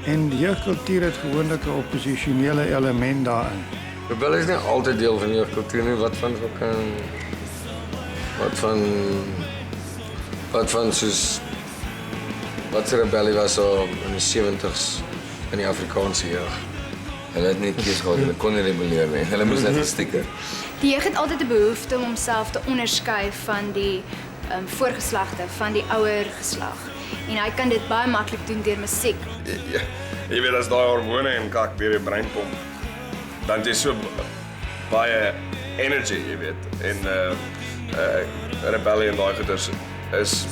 En die jeugkultuur het gewoonlik 'n opposisionele element daarin. Rebellie is nie altyd deel van die jeugkultuur nie. Wat van soos wat se rebellie was so in die 70s in die Afrikaanse jeug. Hulle het nie keuse gehad, hulle kon nie rebelleer nie. Hulle moes net gestikke. Die jeug het altyd 'n behoefte om homself te onderskei van die voorgeslagte, van die ouer geslag. En hy kan dit baie maklik doen deur musiek. Ja, jy weet as daai hormone en kak deur die brein pomp, dan jy so baie energy, jy weet. En rebellie en daai goeters is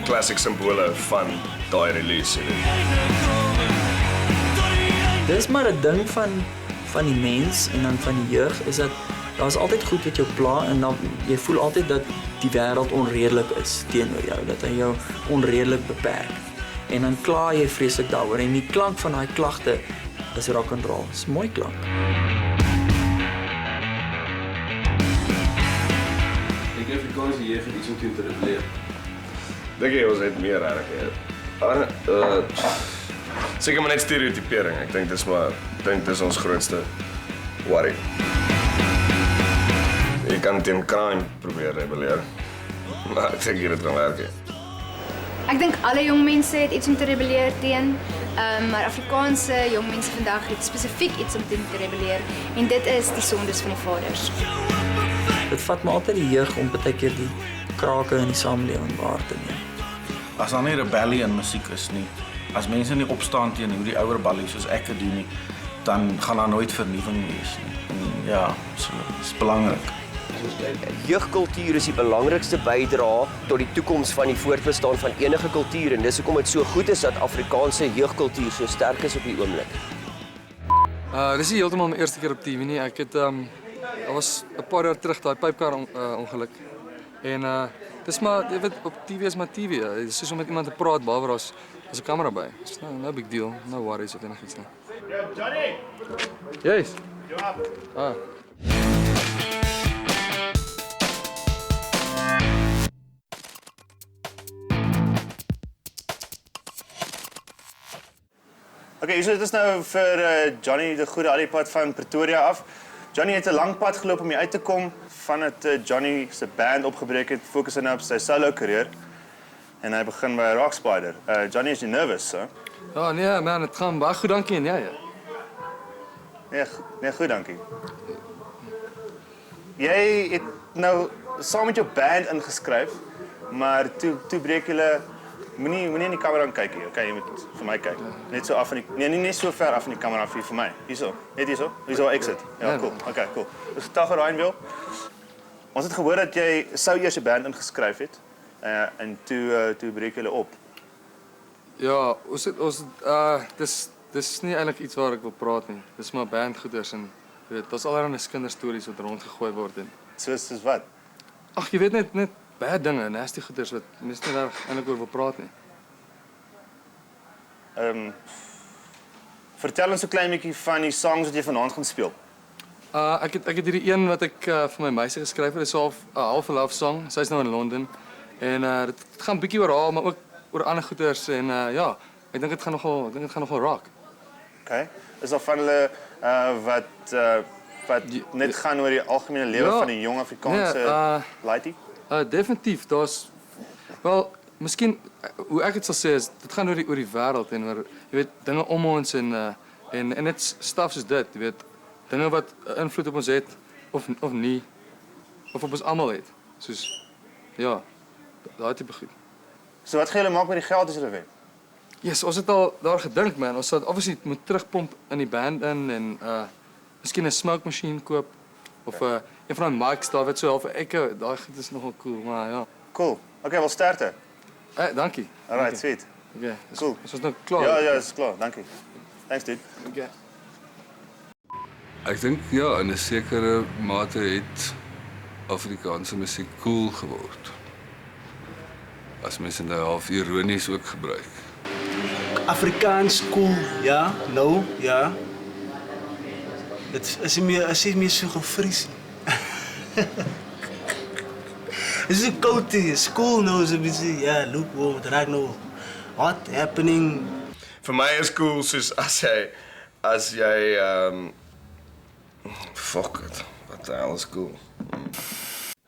classic simbole van daai release. Dis maar 'n ding van die mens en dan van die jeug is dat daar's altyd goed wat jou pla en dan jy voel altyd dat die wêreld onredelik is teenoor jou, dat hy jou onredelik beperk. En dan kla jy vreeslik daaroor en die klank van daai klagte is rock and roll. Dis mooi klank. Ek dink Afrikaanse jeug het iets om te rebelleer. Dink jy ons het meer reg hier? Seker maar net stereotypering. Ek dink dis ons grootste worry. Jy kan teen crime probeer rebelleer. Maar ek dink dit gaan werk. Ek dink alle jong mense het iets om te rebelleer teen, maar Afrikaanse jong mense vandag het spesifiek iets om teen te rebelleer en dit is die sondes van die vaders. Dit vat my altyd die jeug om baie keer die krake in die samelewing waar te neem. As daar nie rebellie in musiek is nie, as mense nie opstaan teen hoe die ouer ballies soos ek het doen nie, dan gaan daar nooit vernuwing wees nie. En ja, so is belangrik. Jeugkultuur is die belangrikste bydrae tot die toekoms van die voortbestaan van enige kultuur en dis hoekom dit so goed is dat Afrikaanse jeugkultuur so sterk is op die oomblik. Dis nie heeltemal my eerste keer op TV nie. Ek het daar was 'n paar jaar terug daai pypkar ongeluk. En dis maar jy weet op TV is maar TV. Dit is soos om met iemand te praat behalwe daar's 'n kamera by. Dis no big deal. No worries of enigiets nie. Johnny. Yes. Ja. Okay, so dit is nou vir Johnny die goeie al die pad van Pretoria af. Johnny het 'n lang pad geloop om hier uit te kom vandat Johnny se band opgebreek het, fokus nou op sy solo carrière. En hy begin by Rock Spider. Johnny, is jy nervous, hè? Ja, nee man, dit gaan baie goed, dankie en ja. Nee, goed, dankie. Jy het nou saam met jou band ingeskryf, maar toe breek julle moenie in die kamera kyk hier, okay? Jy moet vir my kyk. Net so af van die nie so ver af van die kamera af vir my. Hierso. Net hierso. Hierso waar ek sit. Ja, cool. Okay, cool. Dis getuig Ryan wil. Ons het gehoor dat jy sou eers 'n band ingeskryf het en toe breek julle op. Ja, dis nie eintlik iets waar ek wil praat nie. Dis maar bandgoeders en jy weet, daar's allerlei kinderstories wat rondgegooi word en soos wat? Ag, jy weet net baie dinge, nasty goeders wat mense nie daar eintlik oor wil praat nie. Vertel ons 'n klein bietjie van die songs wat jy vanaand gaan speel. Ek het hierdie een wat ek vir my meisie geskryf het. Dit is 'n half love song. Sy's nou in Londen en dit gaan 'n bietjie oor haar, maar ook oor ander goeders en ja, ek dink dit gaan nogal rock. Okay. Is daar van hulle wat net gaan oor die algemene lewe van die jong Afrikaanse laaitie? Definitief, daar's wel, miskien hoe ek dit sal sê is dit gaan oor die wêreld en oor jy weet dinge om ons en net stuff soos dit, jy weet dinge wat invloed op ons het of nie of op ons almal het. Soos ja, daai tipe goed. So wat gaan julle maak met die geld as julle wen? Yes, ons het al daar gedink man. Ons sal obviously moet terugpomp in die band in en miskien 'n smoke machine koop of een van die mics daar wat so half echo. Daai goed is nogal cool, maar ja. Cool. Okay, wel sterkte. Dankie. Alright, sweet. Okay. Cool. Is ons nou klaar? Ja, is klaar. Dankie. Thanks, dude. Okay. Ek dink ja, in 'n sekere mate het Afrikaanse musiek cool geword. As mense nou half ironies ook gebruik. Afrikaans cool, ja, nou, ja. Dit is meer so gefries. Het is so koud hier, school nou is 'n bietjie, ja, lukewarm, het raak nou hot happening. Vir my is cool soos as jy fuck it. Wat the hell is cool?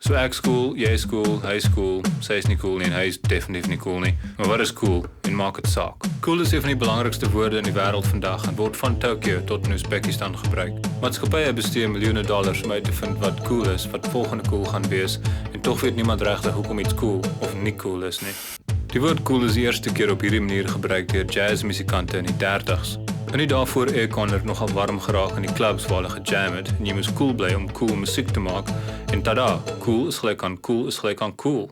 So ek's cool, jy's cool, hy's cool, sy's nie cool nie en hy's definitief nie cool nie. Maar wat is cool en maak dit saak? Cool is een van die belangrikste woorde in die wêreld vandag en word van Tokyo tot in Uzbekistan gebruik. Maatskappye bestee miljoene dollars om uit te vind wat cool is, wat volgende cool gaan wees en tog weet niemand regtig hoekom iets cool of nie cool is nie. Die woord cool is die eerste keer op hierdie manier gebruik deur jazzmusikante in die 30's. In die dae voor aircon het nogal warm geraak in die clubs waar hulle gejam het en jy moes cool bly om cool musiek te maak en tada, cool is gelyk aan cool is gelyk aan cool.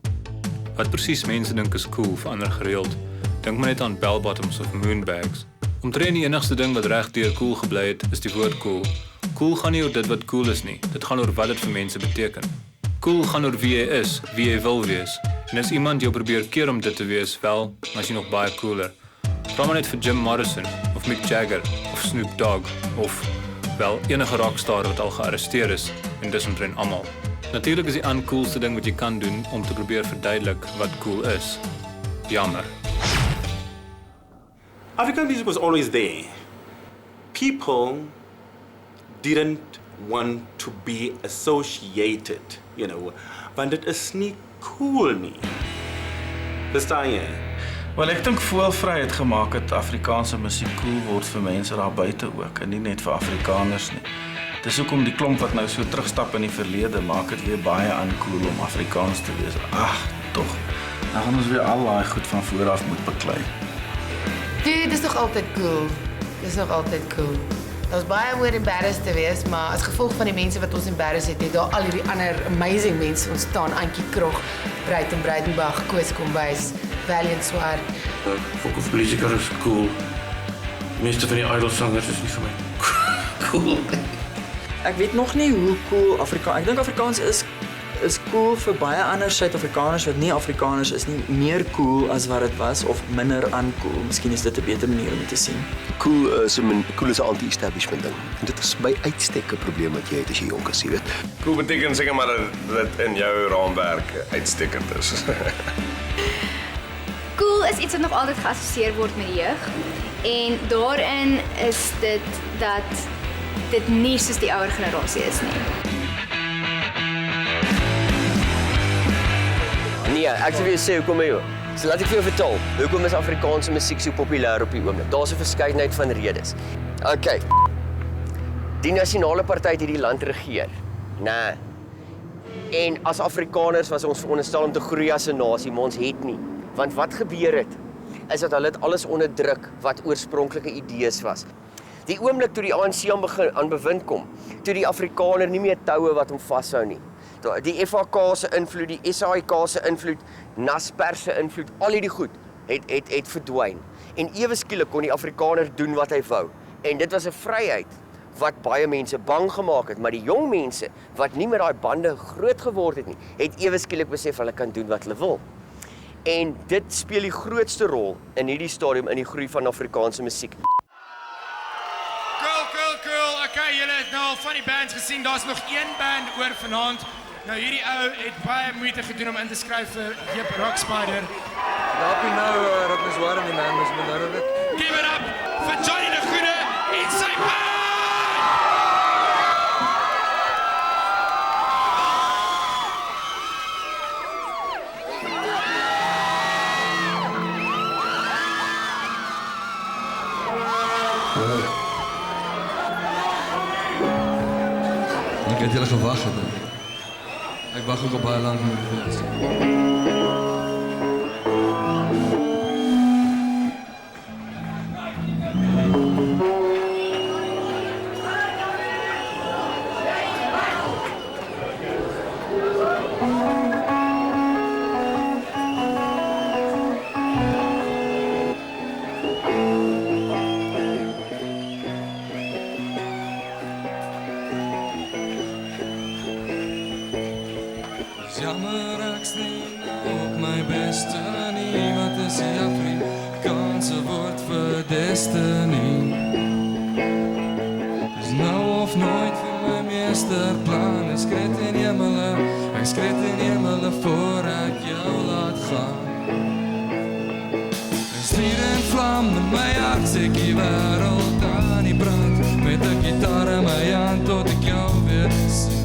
Wat presies mense dink is cool verander gereeld. Dink maar net aan bell-bottoms of moonbags. Omtrent die enigste ding wat regdeur cool gebly het, is die woord cool. Cool gaan nie oor dit wat cool is nie, dit gaan oor wat dit vir mense beteken. Cool gaan oor wie jy is, wie jy wil wees. En as iemand jou probeer keer om dit te wees, wel, dan is jy nog baie cooler. Vra maar net vir Jim Morrison, of Mick Jagger, of Snoop Dogg, of, wel, enige rockstar wat al gearresteer is, en dis omtrent almal. Natuurlik is die uncoolste ding wat jy kan doen om te probeer verduidelik wat cool is. Jammer. African music was always there. People didn't want to be associated, want dit is nie cool nie. Verstaan jy? Wel, ek dink voelvryheid gemaak het Afrikaanse musiek cool word vir mense daar buite ook, en nie net vir Afrikaners nie. Dis hoekom die klomp wat nou so terugstap in die verlede, maak het weer baie uncool om Afrikaans te wees. Ag, tog. Dan gaan ons weer al daai goed van vooraf moet beklei. Dit is nog altyd cool. Dis nog altyd cool. Daar was baie oor embarrassed te wees, maar as gevolg van die mense wat ons embarrassed het, het daar al hierdie ander amazing mense ontstaan. Antjie Krog, Breiten Breitenbach, Koos Kombuis, Valiant Swart. Folk of Politica is cool. Die meeste van die idolsangers is nie vir my cool. Ek weet nog nie hoe cool Afrikaans. Ek dink Afrikaans is cool vir baie ander Suid-Afrikaners wat nie Afrikaners is nie, meer cool as wat dit was of minder uncool. Miskien is dit 'n beter manier om dit te sien. Cool is 'n anti-establishment ding. En dit is by uitstek 'n probleem wat jy het as jy jonk is, jy weet. Cool beteken seker maar dat dit in jou raamwerk uitstekend is. Cool is iets wat nog altyd geassosieer word met die jeug. En daarin is dit dat dit nie soos die ouer generasie is nie. Nee, ek sê vir jou sê hoekom jy. So laat ek vir jou vertel, hoekom is Afrikaanse musiek so populêr op die oomblik? Daar's 'n verskeidenheid van redes. Okay. Die nasionale party het hierdie land regeer. Nee. En as Afrikaners was ons veronderstel om te groei as 'n nasie, maar ons het nie. Want wat gebeur het, is dat hulle het alles onderdruk wat oorspronklike idees was. Die oomblik toe die ANC aan bewind kom, toe die Afrikaner nie meer toue wat hom vashou nie. Die FHK se invloed, die SAIK se invloed, Naspers se invloed, al hierdie goed het verdwyn. En ewe skielik kon die Afrikaner doen wat hy wou. En dit was 'n vryheid wat baie mense bang gemaak het, maar die jong mense wat nie met daai bande groot geword het nie, het ewe skielik besef hulle kan doen wat hulle wil. En dit speel die grootste rol in hierdie stadium in die groei van Afrikaanse musiek. Cool. Okay, julle het nou al van die bands gesien. Daar's nog een band oor vanaand. Nou hierdie ou het baie moeite gedoen om in te skryf vir Jep Rockspider. Laat my nou dat mens warm die man is benaderd het. Give it up vir Johnny de Goede en sy band! Ek het julle gewag het. Ek wag ook al baie lank met die Jammer ek sien op my beste nie, wat is die Afrikaanse woord vir destiny? Dis nou of nooit vir my meesterplan, ek skret in hemele voor ek jou laat gaan. Ek stuur en vlam in my hart, sê die wêreld aan die brand, met 'n gitaar in my hand tot ek jou weer sien.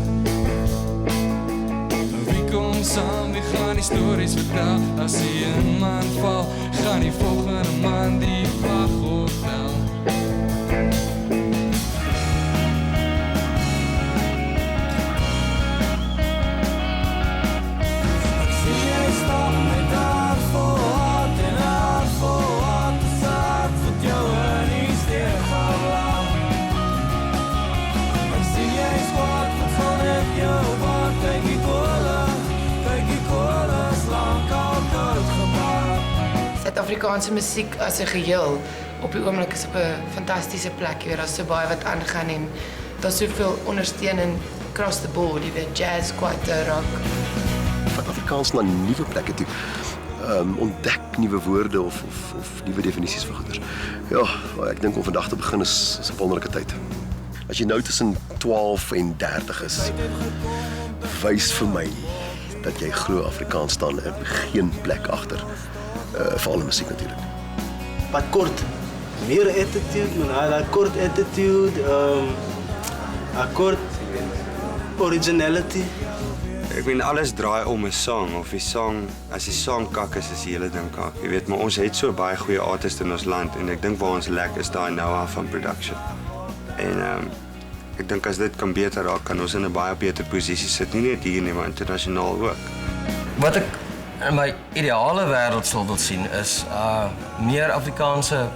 Kom saam, we gaan die stories vertel. As die een man val, gaan die volgende man die vlag optel. Ek sien jy stap met haar voor hart en haar voor hart. Dis hart wat jou in die steeg gaan laat. Ek sien jy squat van het jou wat kyk die kolle. Kijk die kolen slank al dat Afrikaanse musiek as 'n geheel op die oomblik is op 'n fantastiese plek. Jy weet, daar's so baie wat aangaan en daar's soveel ondersteuning across the board, jy weet, jazz, kwaito, rock. Vat Afrikaans na nuwe plekke toe. Ontdek nuwe woorde of nuwe definisies vir goeders. Ja, ek dink om vandag te begin is 'n wonderlike tyd. As jy nou tussen 12 en 30 is, wys vir my dat jy glo Afrikaans staan en geen plek agter. Veral in musiek natuurlik. Wat kort, meer attitude, man, kort attitude, kort originality. Ek meen alles draai om 'n sang of die sang, as die sang kak is die hele ding kak. Jy weet, maar ons het so baie goeie artists in ons land en ek dink waar ons lek is daai know-how van production. En ek dink as dit kan beter raak, kan ons in 'n baie beter posisie sit, nie net hier nie, maar internasionaal ook. Wat ek in my ideale wêreld sou wil sien is meer Afrikaanse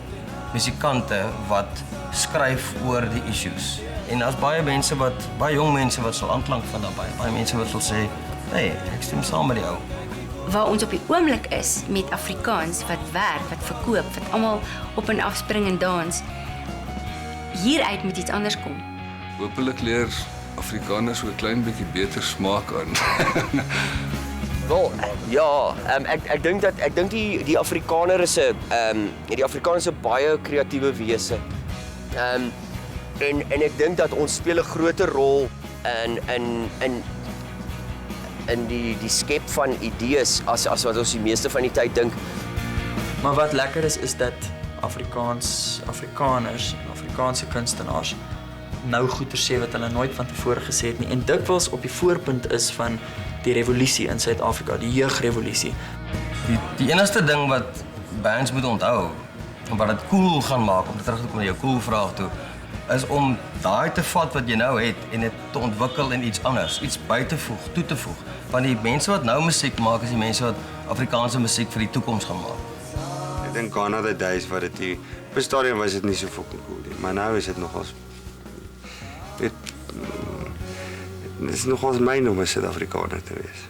musikante wat skryf oor die issues. En daar's baie jong mense wat sal aanklank van daarbey. Baie mense wat sal sê, "Hey, ek stem saam met jou." Waar ons op die oomblik is met Afrikaans wat werk, wat verkoop, wat almal op en af spring en dans. Hieruit moet iets anders kom. Hoopelik leer Afrikaners so 'n klein bietjie beter smaak aan. Wel, ja, ek dink die Afrikaner is 'n die Afrikaner is 'n baie kreatiewe wese. En ek dink dat ons speel 'n groter rol in die skep van idees as wat ons die meeste van die tyd dink. Maar wat lekker is dat Afrikaners, Afrikaanse kunstenaars nou goeie sê wat hulle nooit van tevore gesê het nie en dikwels op die voorpunt is van die revolusie in Suid-Afrika, die jeugrevolusie. Die enigste ding wat bands moet onthou en wat dit cool gaan maak om terug te kom na jou cool vraag toe, is om daai te vat wat jy nou het en dit te ontwikkel in iets anders, iets by te voeg, toe te voeg. Want die mense wat nou musiek maak is die mense wat Afrikaanse musiek vir die toekoms gaan maak. Ek dink gone are the days wat dit op 'n stadium was dit nie so fucking cool nie, maar nou is dit nogals dit is nogals myn om 'n Suid-Afrikaner te wees.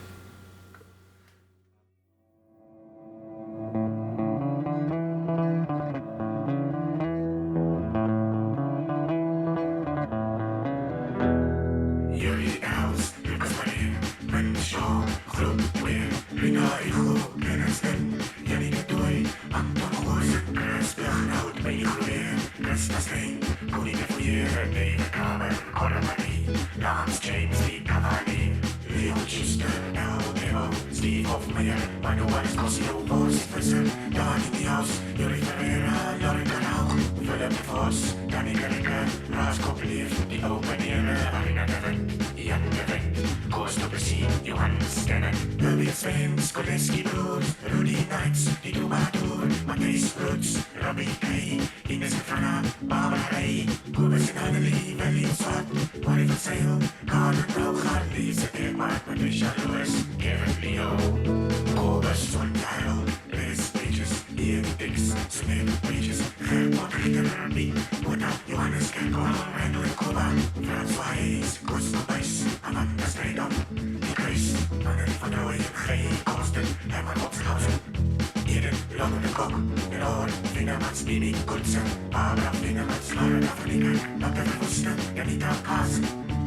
Janita Kaas,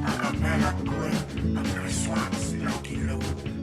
Acapella Cool, I'm the swamps, Loki Low.